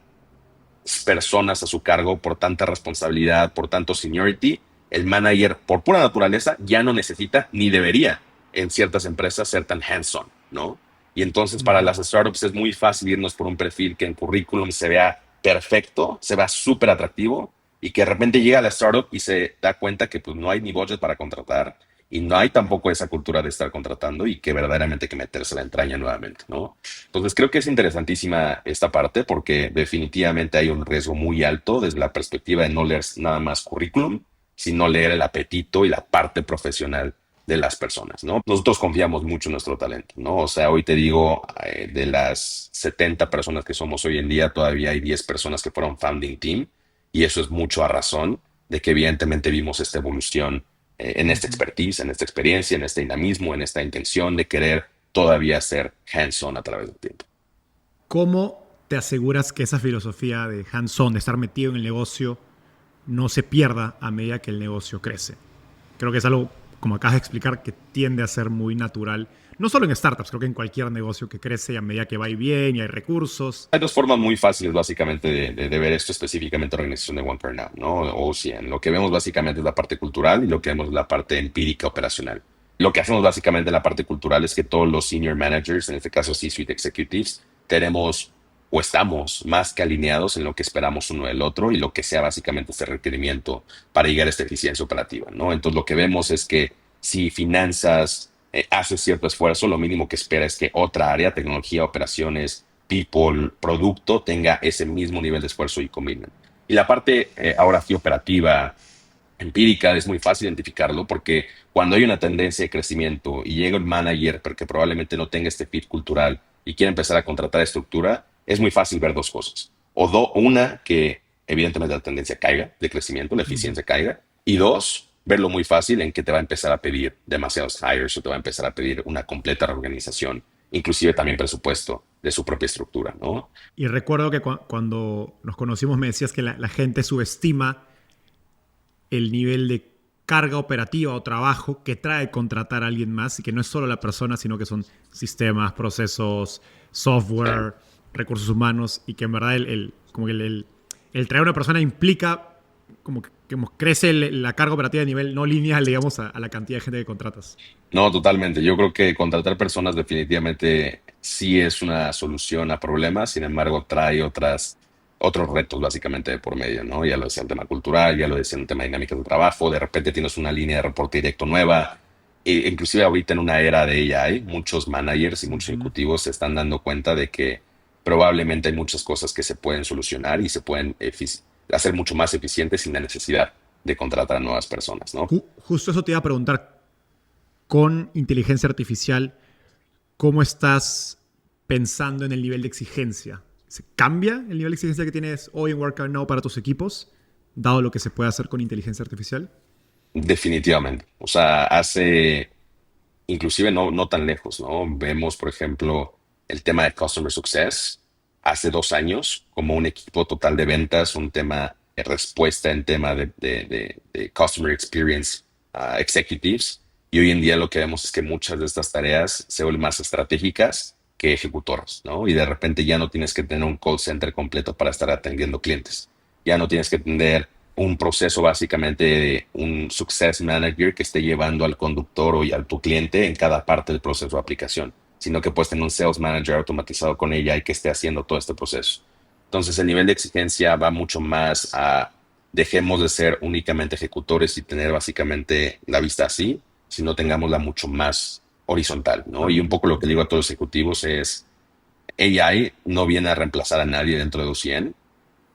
personas a su cargo, por tanta responsabilidad, por tanto seniority, el manager por pura naturaleza ya no necesita ni debería en ciertas empresas ser tan hands-on, ¿no? Y entonces para las startups es muy fácil irnos por un perfil que en currículum se vea perfecto, se vea súper atractivo y que de repente llega a la startup y se da cuenta que pues no hay ni budget para contratar y no hay tampoco esa cultura de estar contratando y que verdaderamente hay que meterse la entraña nuevamente, ¿no? Entonces creo que es interesantísima esta parte porque definitivamente hay un riesgo muy alto desde la perspectiva de no leer nada más currículum, sino leer el apetito y la parte profesional de las personas, ¿no? Nosotros confiamos mucho en nuestro talento, ¿no? O sea, hoy te digo, de las 70 personas que somos hoy en día, todavía hay 10 personas que fueron founding team y eso es mucho a razón de que evidentemente vimos esta evolución en esta expertise, en esta experiencia, en este dinamismo, en esta intención de querer todavía ser hands-on a través del tiempo. ¿Cómo te aseguras que esa filosofía de hands-on, de estar metido en el negocio, no se pierda a medida que el negocio crece? Creo que es algo, como acabas de explicar, que tiende a ser muy natural. No solo en startups, creo que en cualquier negocio que crece a medida que va bien y hay recursos. Hay dos formas muy fáciles básicamente de ver esto específicamente en la organización de OnePair, ¿no? O sea, lo que vemos básicamente es la parte cultural y lo que vemos es la parte empírica operacional. Lo que hacemos básicamente en la parte cultural es que todos los senior managers, en este caso C-suite executives, tenemos o estamos más que alineados en lo que esperamos uno del otro y lo que sea básicamente este requerimiento para llegar a esta eficiencia operativa, ¿no? Entonces lo que vemos es que si finanzas hace cierto esfuerzo, lo mínimo que espera es que otra área, tecnología, operaciones, people, producto, tenga ese mismo nivel de esfuerzo y commitment. Y la parte ahora sí operativa, empírica, es muy fácil identificarlo porque cuando hay una tendencia de crecimiento y llega el manager porque probablemente no tenga este fit cultural y quiere empezar a contratar estructura, es muy fácil ver dos cosas. Una, que evidentemente la tendencia caiga de crecimiento, la eficiencia caiga. Y dos, verlo muy fácil en que te va a empezar a pedir demasiados hires o te va a empezar a pedir una completa reorganización, inclusive también presupuesto de su propia estructura, ¿no? Y recuerdo que cuando nos conocimos me decías que la gente subestima el nivel de carga operativa o trabajo que trae contratar a alguien más y que no es solo la persona, sino que son sistemas, procesos, software, recursos humanos y que en verdad como que el traer a una persona implica como que crece la carga operativa de nivel no lineal, digamos, a la cantidad de gente que contratas. No, totalmente. Yo creo que contratar personas definitivamente sí es una solución a problemas, sin embargo, trae otros retos básicamente de por medio, ¿no? Ya lo decía el tema cultural, ya lo decía el tema de dinámicas de trabajo, de repente tienes una línea de reporte directo nueva, e inclusive ahorita en una era de AI, muchos managers y muchos ejecutivos se están dando cuenta de que probablemente hay muchas cosas que se pueden solucionar y se pueden hacer mucho más eficientes sin la necesidad de contratar a nuevas personas, ¿no? Justo eso te iba a preguntar. Con inteligencia artificial, ¿cómo estás pensando en el nivel de exigencia? ¿Se cambia el nivel de exigencia que tienes hoy en Workout Now para tus equipos, dado lo que se puede hacer con inteligencia artificial? Definitivamente. O sea, inclusive no tan lejos, ¿no? Vemos, por ejemplo, el tema de Customer Success hace 2 años como un equipo total de ventas, un tema de respuesta en tema de Customer Experience Executives. Y hoy en día lo que vemos es que muchas de estas tareas se vuelven más estratégicas que ejecutoras, ¿no? Y de repente ya no tienes que tener un call center completo para estar atendiendo clientes. Ya no tienes que tener un proceso básicamente de un success manager que esté llevando al conductor o a tu cliente en cada parte del proceso de aplicación, sino que puedes tener un sales manager automatizado con ella y que esté haciendo todo este proceso. Entonces el nivel de exigencia va mucho más a dejemos de ser únicamente ejecutores y tener básicamente la vista así, sino tengámosla mucho más horizontal, ¿no? Y un poco lo que digo a todos los ejecutivos es AI no viene a reemplazar a nadie dentro de U100.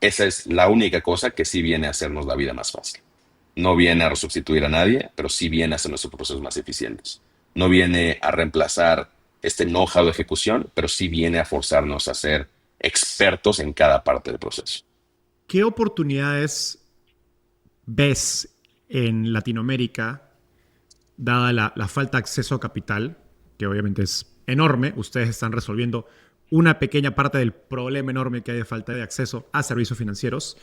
Esa es la única cosa que sí viene a hacernos la vida más fácil. No viene a sustituir a nadie, pero sí viene a hacer nuestros procesos más eficientes. No viene a reemplazar este know-how de ejecución, pero sí viene a forzarnos a ser expertos en cada parte del proceso. ¿Qué oportunidades ves en Latinoamérica, dada la falta de acceso a capital, que obviamente es enorme? Ustedes están resolviendo una pequeña parte del problema enorme que hay de falta de acceso a servicios financieros.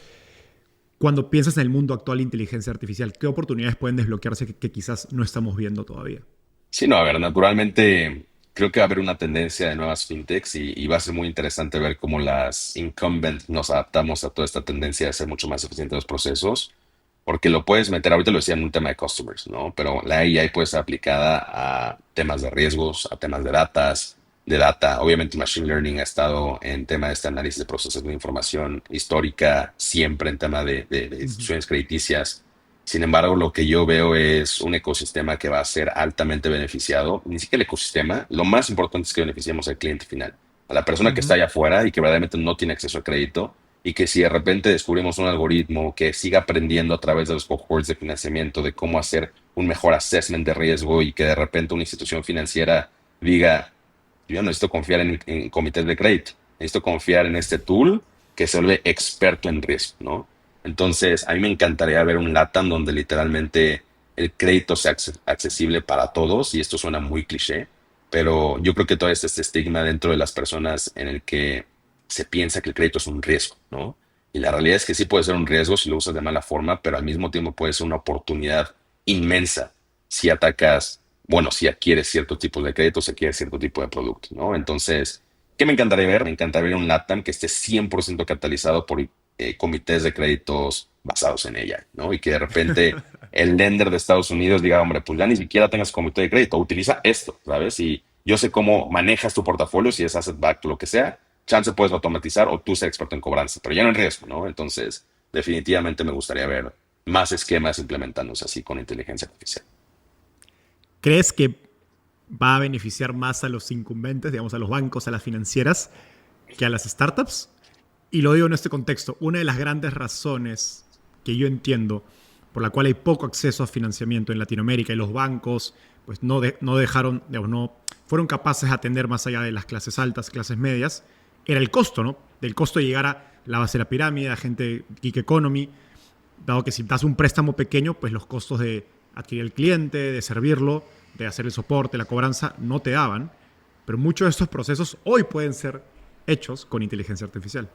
Cuando piensas en el mundo actual de inteligencia artificial, ¿qué oportunidades pueden desbloquearse que quizás no estamos viendo todavía? Sí, no, a ver, naturalmente creo que va a haber una tendencia de nuevas fintechs y va a ser muy interesante ver cómo las incumbent nos adaptamos a toda esta tendencia de ser mucho más eficientes los procesos, porque lo puedes meter, ahorita lo decía en un tema de customers, ¿no? Pero la AI puede ser aplicada a temas de riesgos, a temas de data. Obviamente Machine Learning ha estado en tema de este análisis de procesos de información histórica, siempre en tema de instituciones crediticias. Sin embargo, lo que yo veo es un ecosistema que va a ser altamente beneficiado. Ni siquiera el ecosistema, lo más importante es que beneficiemos al cliente final, a la persona que está allá afuera y que verdaderamente no tiene acceso a crédito, y que si de repente descubrimos un algoritmo que siga aprendiendo a través de los cohorts de financiamiento de cómo hacer un mejor assessment de riesgo y que de repente una institución financiera diga, yo no necesito confiar en comités de crédito, necesito confiar en este tool que se vuelve experto en riesgo, ¿no? Entonces, a mí me encantaría ver un LATAM donde literalmente el crédito sea accesible para todos, y esto suena muy cliché, pero yo creo que todavía está este estigma dentro de las personas en el que se piensa que el crédito es un riesgo, ¿no? Y la realidad es que sí puede ser un riesgo si lo usas de mala forma, pero al mismo tiempo puede ser una oportunidad inmensa si atacas, bueno, si adquieres cierto tipo de crédito, si adquieres cierto tipo de producto, ¿no? Entonces, ¿qué me encantaría ver? Me encantaría ver un LATAM que esté 100% catalizado por comités de créditos basados en ella, ¿no? Y que de repente el lender de Estados Unidos diga, hombre, pues ya ni siquiera tengas comité de crédito, utiliza esto, ¿sabes? Y yo sé cómo manejas tu portafolio, si es asset backed o lo que sea, chance puedes automatizar o tú ser experto en cobranza, pero ya no en riesgo, ¿no? Entonces, definitivamente me gustaría ver más esquemas implementándose así con inteligencia artificial. ¿Crees que va a beneficiar más a los incumbentes, digamos, a los bancos, a las financieras, que a las startups? Y lo digo en este contexto. Una de las grandes razones que yo entiendo por la cual hay poco acceso a financiamiento en Latinoamérica y los bancos pues no dejaron, digamos, no fueron capaces de atender más allá de las clases altas, clases medias, era el costo, ¿no? Del costo de llegar a la base de la pirámide, a gente geek economy, dado que si das un préstamo pequeño, pues los costos de adquirir el cliente, de servirlo, de hacer el soporte, la cobranza, no te daban. Pero muchos de estos procesos hoy pueden ser hechos con inteligencia artificial.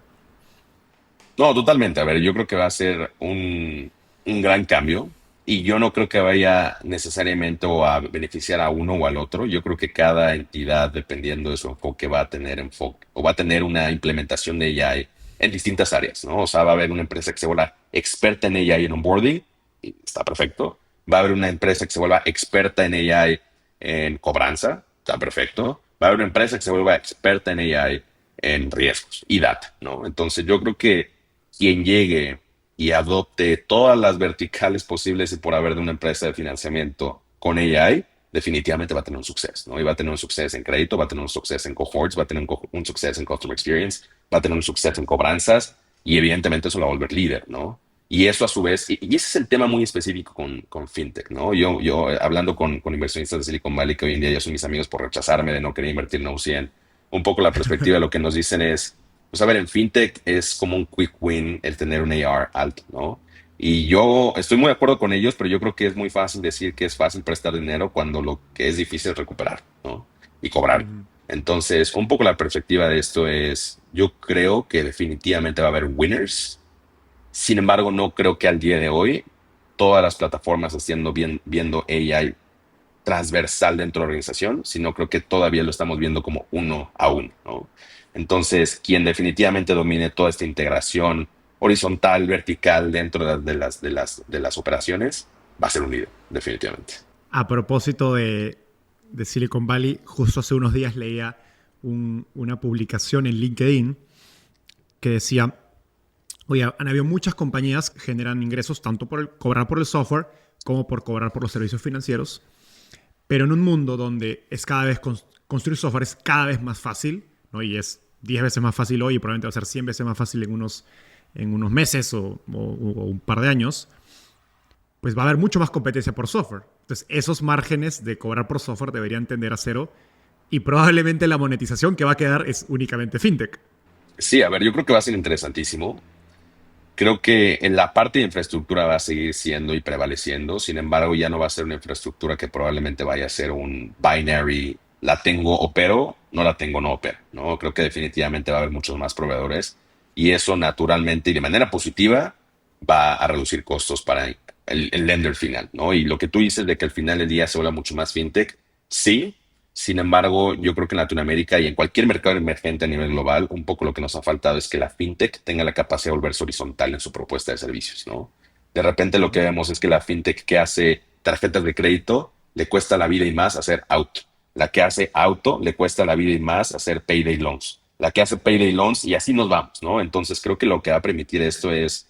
No, totalmente. A ver, yo creo que va a ser un gran cambio y yo no creo que vaya necesariamente o a beneficiar a uno o al otro. Yo creo que cada entidad, dependiendo de su enfoque, va a tener enfoque o va a tener una implementación de AI en distintas áreas, ¿no? O sea, va a haber una empresa que se vuelva experta en AI en onboarding y está perfecto. Va a haber una empresa que se vuelva experta en AI en cobranza, está perfecto. Va a haber una empresa que se vuelva experta en AI en riesgos y data, ¿no? Entonces yo creo que quien llegue y adopte todas las verticales posibles y por haber de una empresa de financiamiento con AI, definitivamente va a tener un suceso, ¿no? Y va a tener un suceso en crédito, va a tener un suceso en cohorts, va a tener un suceso en customer experience, va a tener un suceso en cobranzas y evidentemente eso lo va a volver líder, ¿no? Y eso a su vez, y ese es el tema muy específico con FinTech, ¿no? Yo hablando con inversionistas de Silicon Valley, que hoy en día ya son mis amigos por rechazarme de no querer invertir en OCN, un poco la perspectiva de lo que nos dicen es, pues a ver, en FinTech es como un quick win el tener un AR alto, ¿no? Y yo estoy muy de acuerdo con ellos, pero yo creo que es muy fácil decir que es fácil prestar dinero cuando lo que es difícil es recuperar, ¿no? Y cobrar. Entonces, un poco la perspectiva de esto es, yo creo que definitivamente va a haber winners. Sin embargo, no creo que al día de hoy todas las plataformas estén viendo AI transversal dentro de la organización, sino creo que todavía lo estamos viendo como uno a uno, ¿no? Entonces, quien definitivamente domine toda esta integración horizontal, vertical dentro de las operaciones, va a ser un líder, definitivamente. A propósito de Silicon Valley, justo hace unos días leía una publicación en LinkedIn que decía, oye, han habido muchas compañías que generan ingresos tanto por cobrar por el software como por cobrar por los servicios financieros, pero en un mundo donde es cada vez construir software es cada vez más fácil, ¿no? Y es 10 veces más fácil hoy y probablemente va a ser 100 veces más fácil en unos meses o un par de años, pues va a haber mucho más competencia por software. Entonces, esos márgenes de cobrar por software deberían tender a cero y probablemente la monetización que va a quedar es únicamente fintech. Sí, a ver, yo creo que va a ser interesantísimo. Creo que en la parte de infraestructura va a seguir siendo y prevaleciendo. Sin embargo, ya no va a ser una infraestructura que probablemente vaya a ser un binary, la tengo, opero, no la tengo, no opero, ¿no? Creo que definitivamente va a haber muchos más proveedores y eso naturalmente y de manera positiva va a reducir costos para el lender final, ¿no? Y lo que tú dices de que al final del día se vuelva mucho más fintech, sí. Sin embargo, yo creo que en Latinoamérica y en cualquier mercado emergente a nivel global, un poco lo que nos ha faltado es que la fintech tenga la capacidad de volverse horizontal en su propuesta de servicios, ¿no? De repente lo que vemos es que la fintech que hace tarjetas de crédito le cuesta la vida y más hacer auto. La que hace auto le cuesta la vida y más hacer payday loans. La que hace payday loans y así nos vamos, ¿no? Entonces creo que lo que va a permitir esto es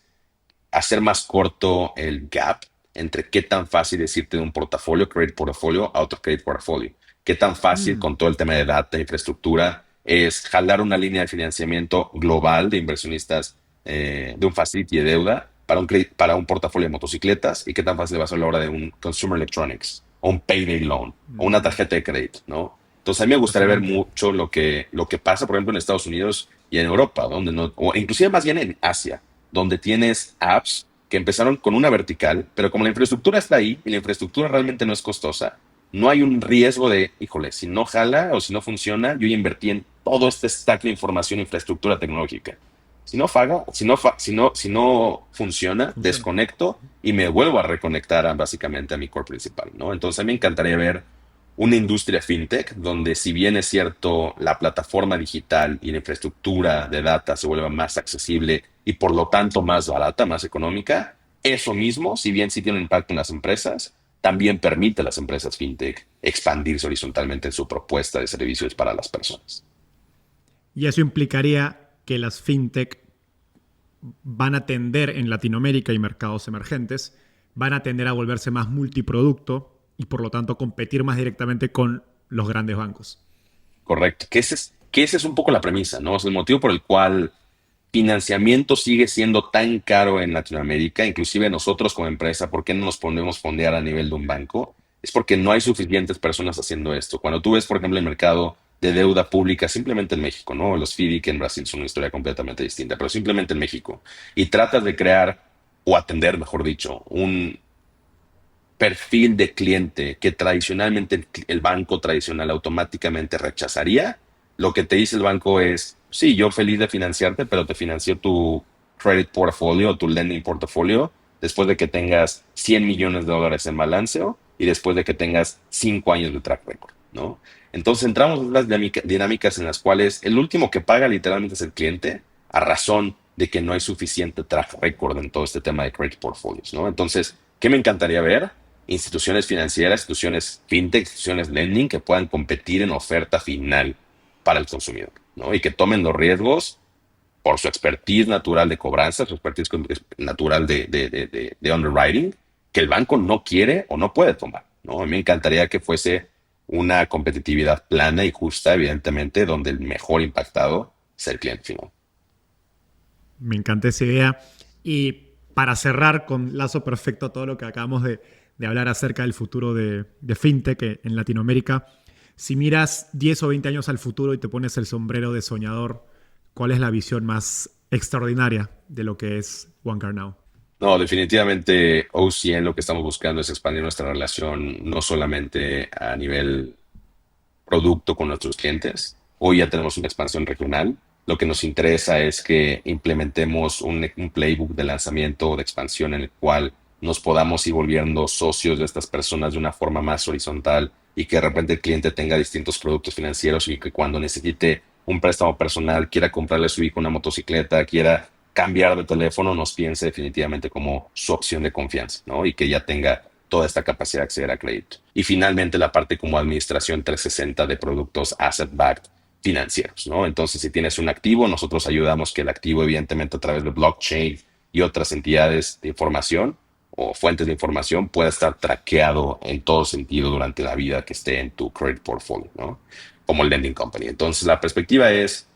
hacer más corto el gap entre qué tan fácil es irte de un portafolio, credit portfolio, a otro credit portfolio. Qué tan fácil con todo el tema de data, infraestructura, es jalar una línea de financiamiento global de inversionistas de un facility de deuda para un portafolio de motocicletas y qué tan fácil va a ser a la hora de un consumer electronics o un payday loan o una tarjeta de crédito, ¿no? Entonces a mí me gustaría ver mucho lo que pasa, por ejemplo, en Estados Unidos y en Europa, donde no, o inclusive más bien en Asia, donde tienes apps que empezaron con una vertical, pero como la infraestructura está ahí y la infraestructura realmente no es costosa, no hay un riesgo de, híjole, si no jala o si no funciona, yo ya invertí en todo este stack de información e infraestructura tecnológica. Si no faga, si no funciona, desconecto y me vuelvo a reconectar básicamente a mi core principal, ¿no? Entonces a mí me encantaría ver una industria fintech donde, si bien es cierto, la plataforma digital y la infraestructura de data se vuelva más accesible y por lo tanto más barata, más económica, eso mismo, si bien sí tiene un impacto en las empresas, también permite a las empresas fintech expandirse horizontalmente en su propuesta de servicios para las personas. Y eso implicaría que las fintech van a tender en Latinoamérica y mercados emergentes, van a tender a volverse más multiproducto y por lo tanto competir más directamente con los grandes bancos. Correcto. Que esa es un poco la premisa, ¿no? Es el motivo por el cual financiamiento sigue siendo tan caro en Latinoamérica, inclusive nosotros como empresa, ¿por qué no nos podemos fondear a nivel de un banco? Es porque no hay suficientes personas haciendo esto. Cuando tú ves, por ejemplo, el mercado de deuda pública, simplemente en México, ¿no? Los FDIC en Brasil son una historia completamente distinta, pero simplemente en México, y tratas de crear o atender, mejor dicho, un perfil de cliente que tradicionalmente el banco tradicional automáticamente rechazaría, lo que te dice el banco es, sí, yo feliz de financiarte, pero te financio tu credit portfolio, tu lending portfolio, después de que tengas $100 millones en balanceo y después de que tengas 5 años de track record, ¿no? Entonces entramos en las dinámicas en las cuales el último que paga literalmente es el cliente, a razón de que no hay suficiente track record en todo este tema de credit portfolios, ¿no? Entonces, ¿qué me encantaría ver? Instituciones financieras, instituciones fintech, instituciones lending que puedan competir en oferta final para el consumidor, ¿no? Y que tomen los riesgos por su expertise natural de cobranza, su expertise natural de underwriting, que el banco no quiere o no puede tomar, ¿no? A mí me encantaría que fuese una competitividad plana y justa, evidentemente, donde el mejor impactado sea el cliente final. Me encanta esa idea. Y para cerrar con lazo perfecto a todo lo que acabamos de hablar acerca del futuro de fintech en Latinoamérica, si miras 10 o 20 años al futuro y te pones el sombrero de soñador, ¿cuál es la visión más extraordinaria de lo que es OneCard Now? No, definitivamente OCN lo que estamos buscando es expandir nuestra relación no solamente a nivel producto con nuestros clientes. Hoy ya tenemos una expansión regional. Lo que nos interesa es que implementemos un playbook de lanzamiento o de expansión en el cual nos podamos ir volviendo socios de estas personas de una forma más horizontal y que de repente el cliente tenga distintos productos financieros y que cuando necesite un préstamo personal, quiera comprarle a su hijo una motocicleta, quiera cambiar de teléfono, nos piense definitivamente como su opción de confianza, ¿no? Y que ya tenga toda esta capacidad de acceder a crédito. Y finalmente la parte como administración 360 de productos asset-backed financieros, ¿no? Entonces, si tienes un activo, nosotros ayudamos que el activo, evidentemente, a través de blockchain y otras entidades de información o fuentes de información, pueda estar traqueado en todo sentido durante la vida que esté en tu credit portfolio, ¿no? Como el lending company. Entonces, la perspectiva es,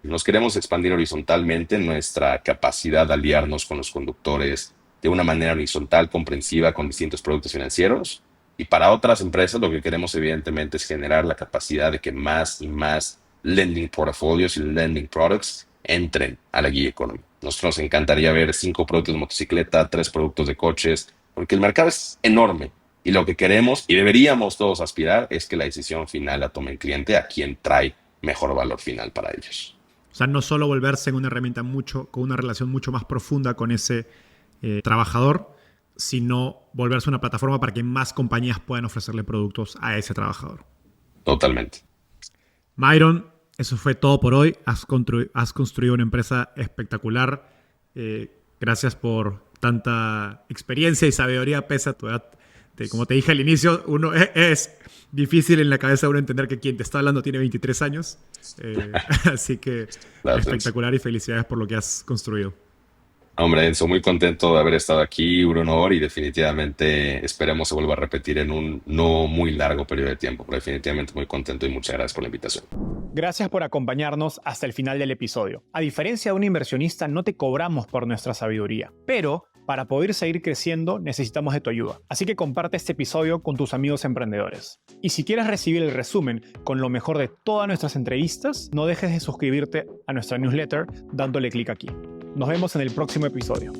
nos queremos expandir horizontalmente nuestra capacidad de aliarnos con los conductores de una manera horizontal, comprensiva, con distintos productos financieros. Y para otras empresas, lo que queremos, evidentemente, es generar la capacidad de que más y más lending portfolios y lending products entren a la gig economy. Nosotros nos encantaría ver 5 productos de motocicleta, 3 productos de coches, porque el mercado es enorme. Y lo que queremos y deberíamos todos aspirar es que la decisión final la tome el cliente, a quien trae mejor valor final para ellos. O sea, no solo volverse en una herramienta con una relación mucho más profunda con ese trabajador, sino volverse una plataforma para que más compañías puedan ofrecerle productos a ese trabajador. Totalmente. Myron, eso fue todo por hoy. Has construido una empresa espectacular. Gracias por tanta experiencia y sabiduría pese a tu edad. Como te dije al inicio, es difícil en la cabeza uno entender que quien te está hablando tiene 23 años. Así que Gracias. espectacular y felicidades por lo que has construido. Hombre, Enzo, muy contento de haber estado aquí, un honor, y definitivamente esperemos se vuelva a repetir en un no muy largo periodo de tiempo, pero definitivamente muy contento y muchas gracias por la invitación. Gracias por acompañarnos hasta el final del episodio. A diferencia de un inversionista, no te cobramos por nuestra sabiduría, pero para poder seguir creciendo necesitamos de tu ayuda. Así que comparte este episodio con tus amigos emprendedores. Y si quieres recibir el resumen con lo mejor de todas nuestras entrevistas, no dejes de suscribirte a nuestra newsletter dándole clic aquí. Nos vemos en el próximo episodio.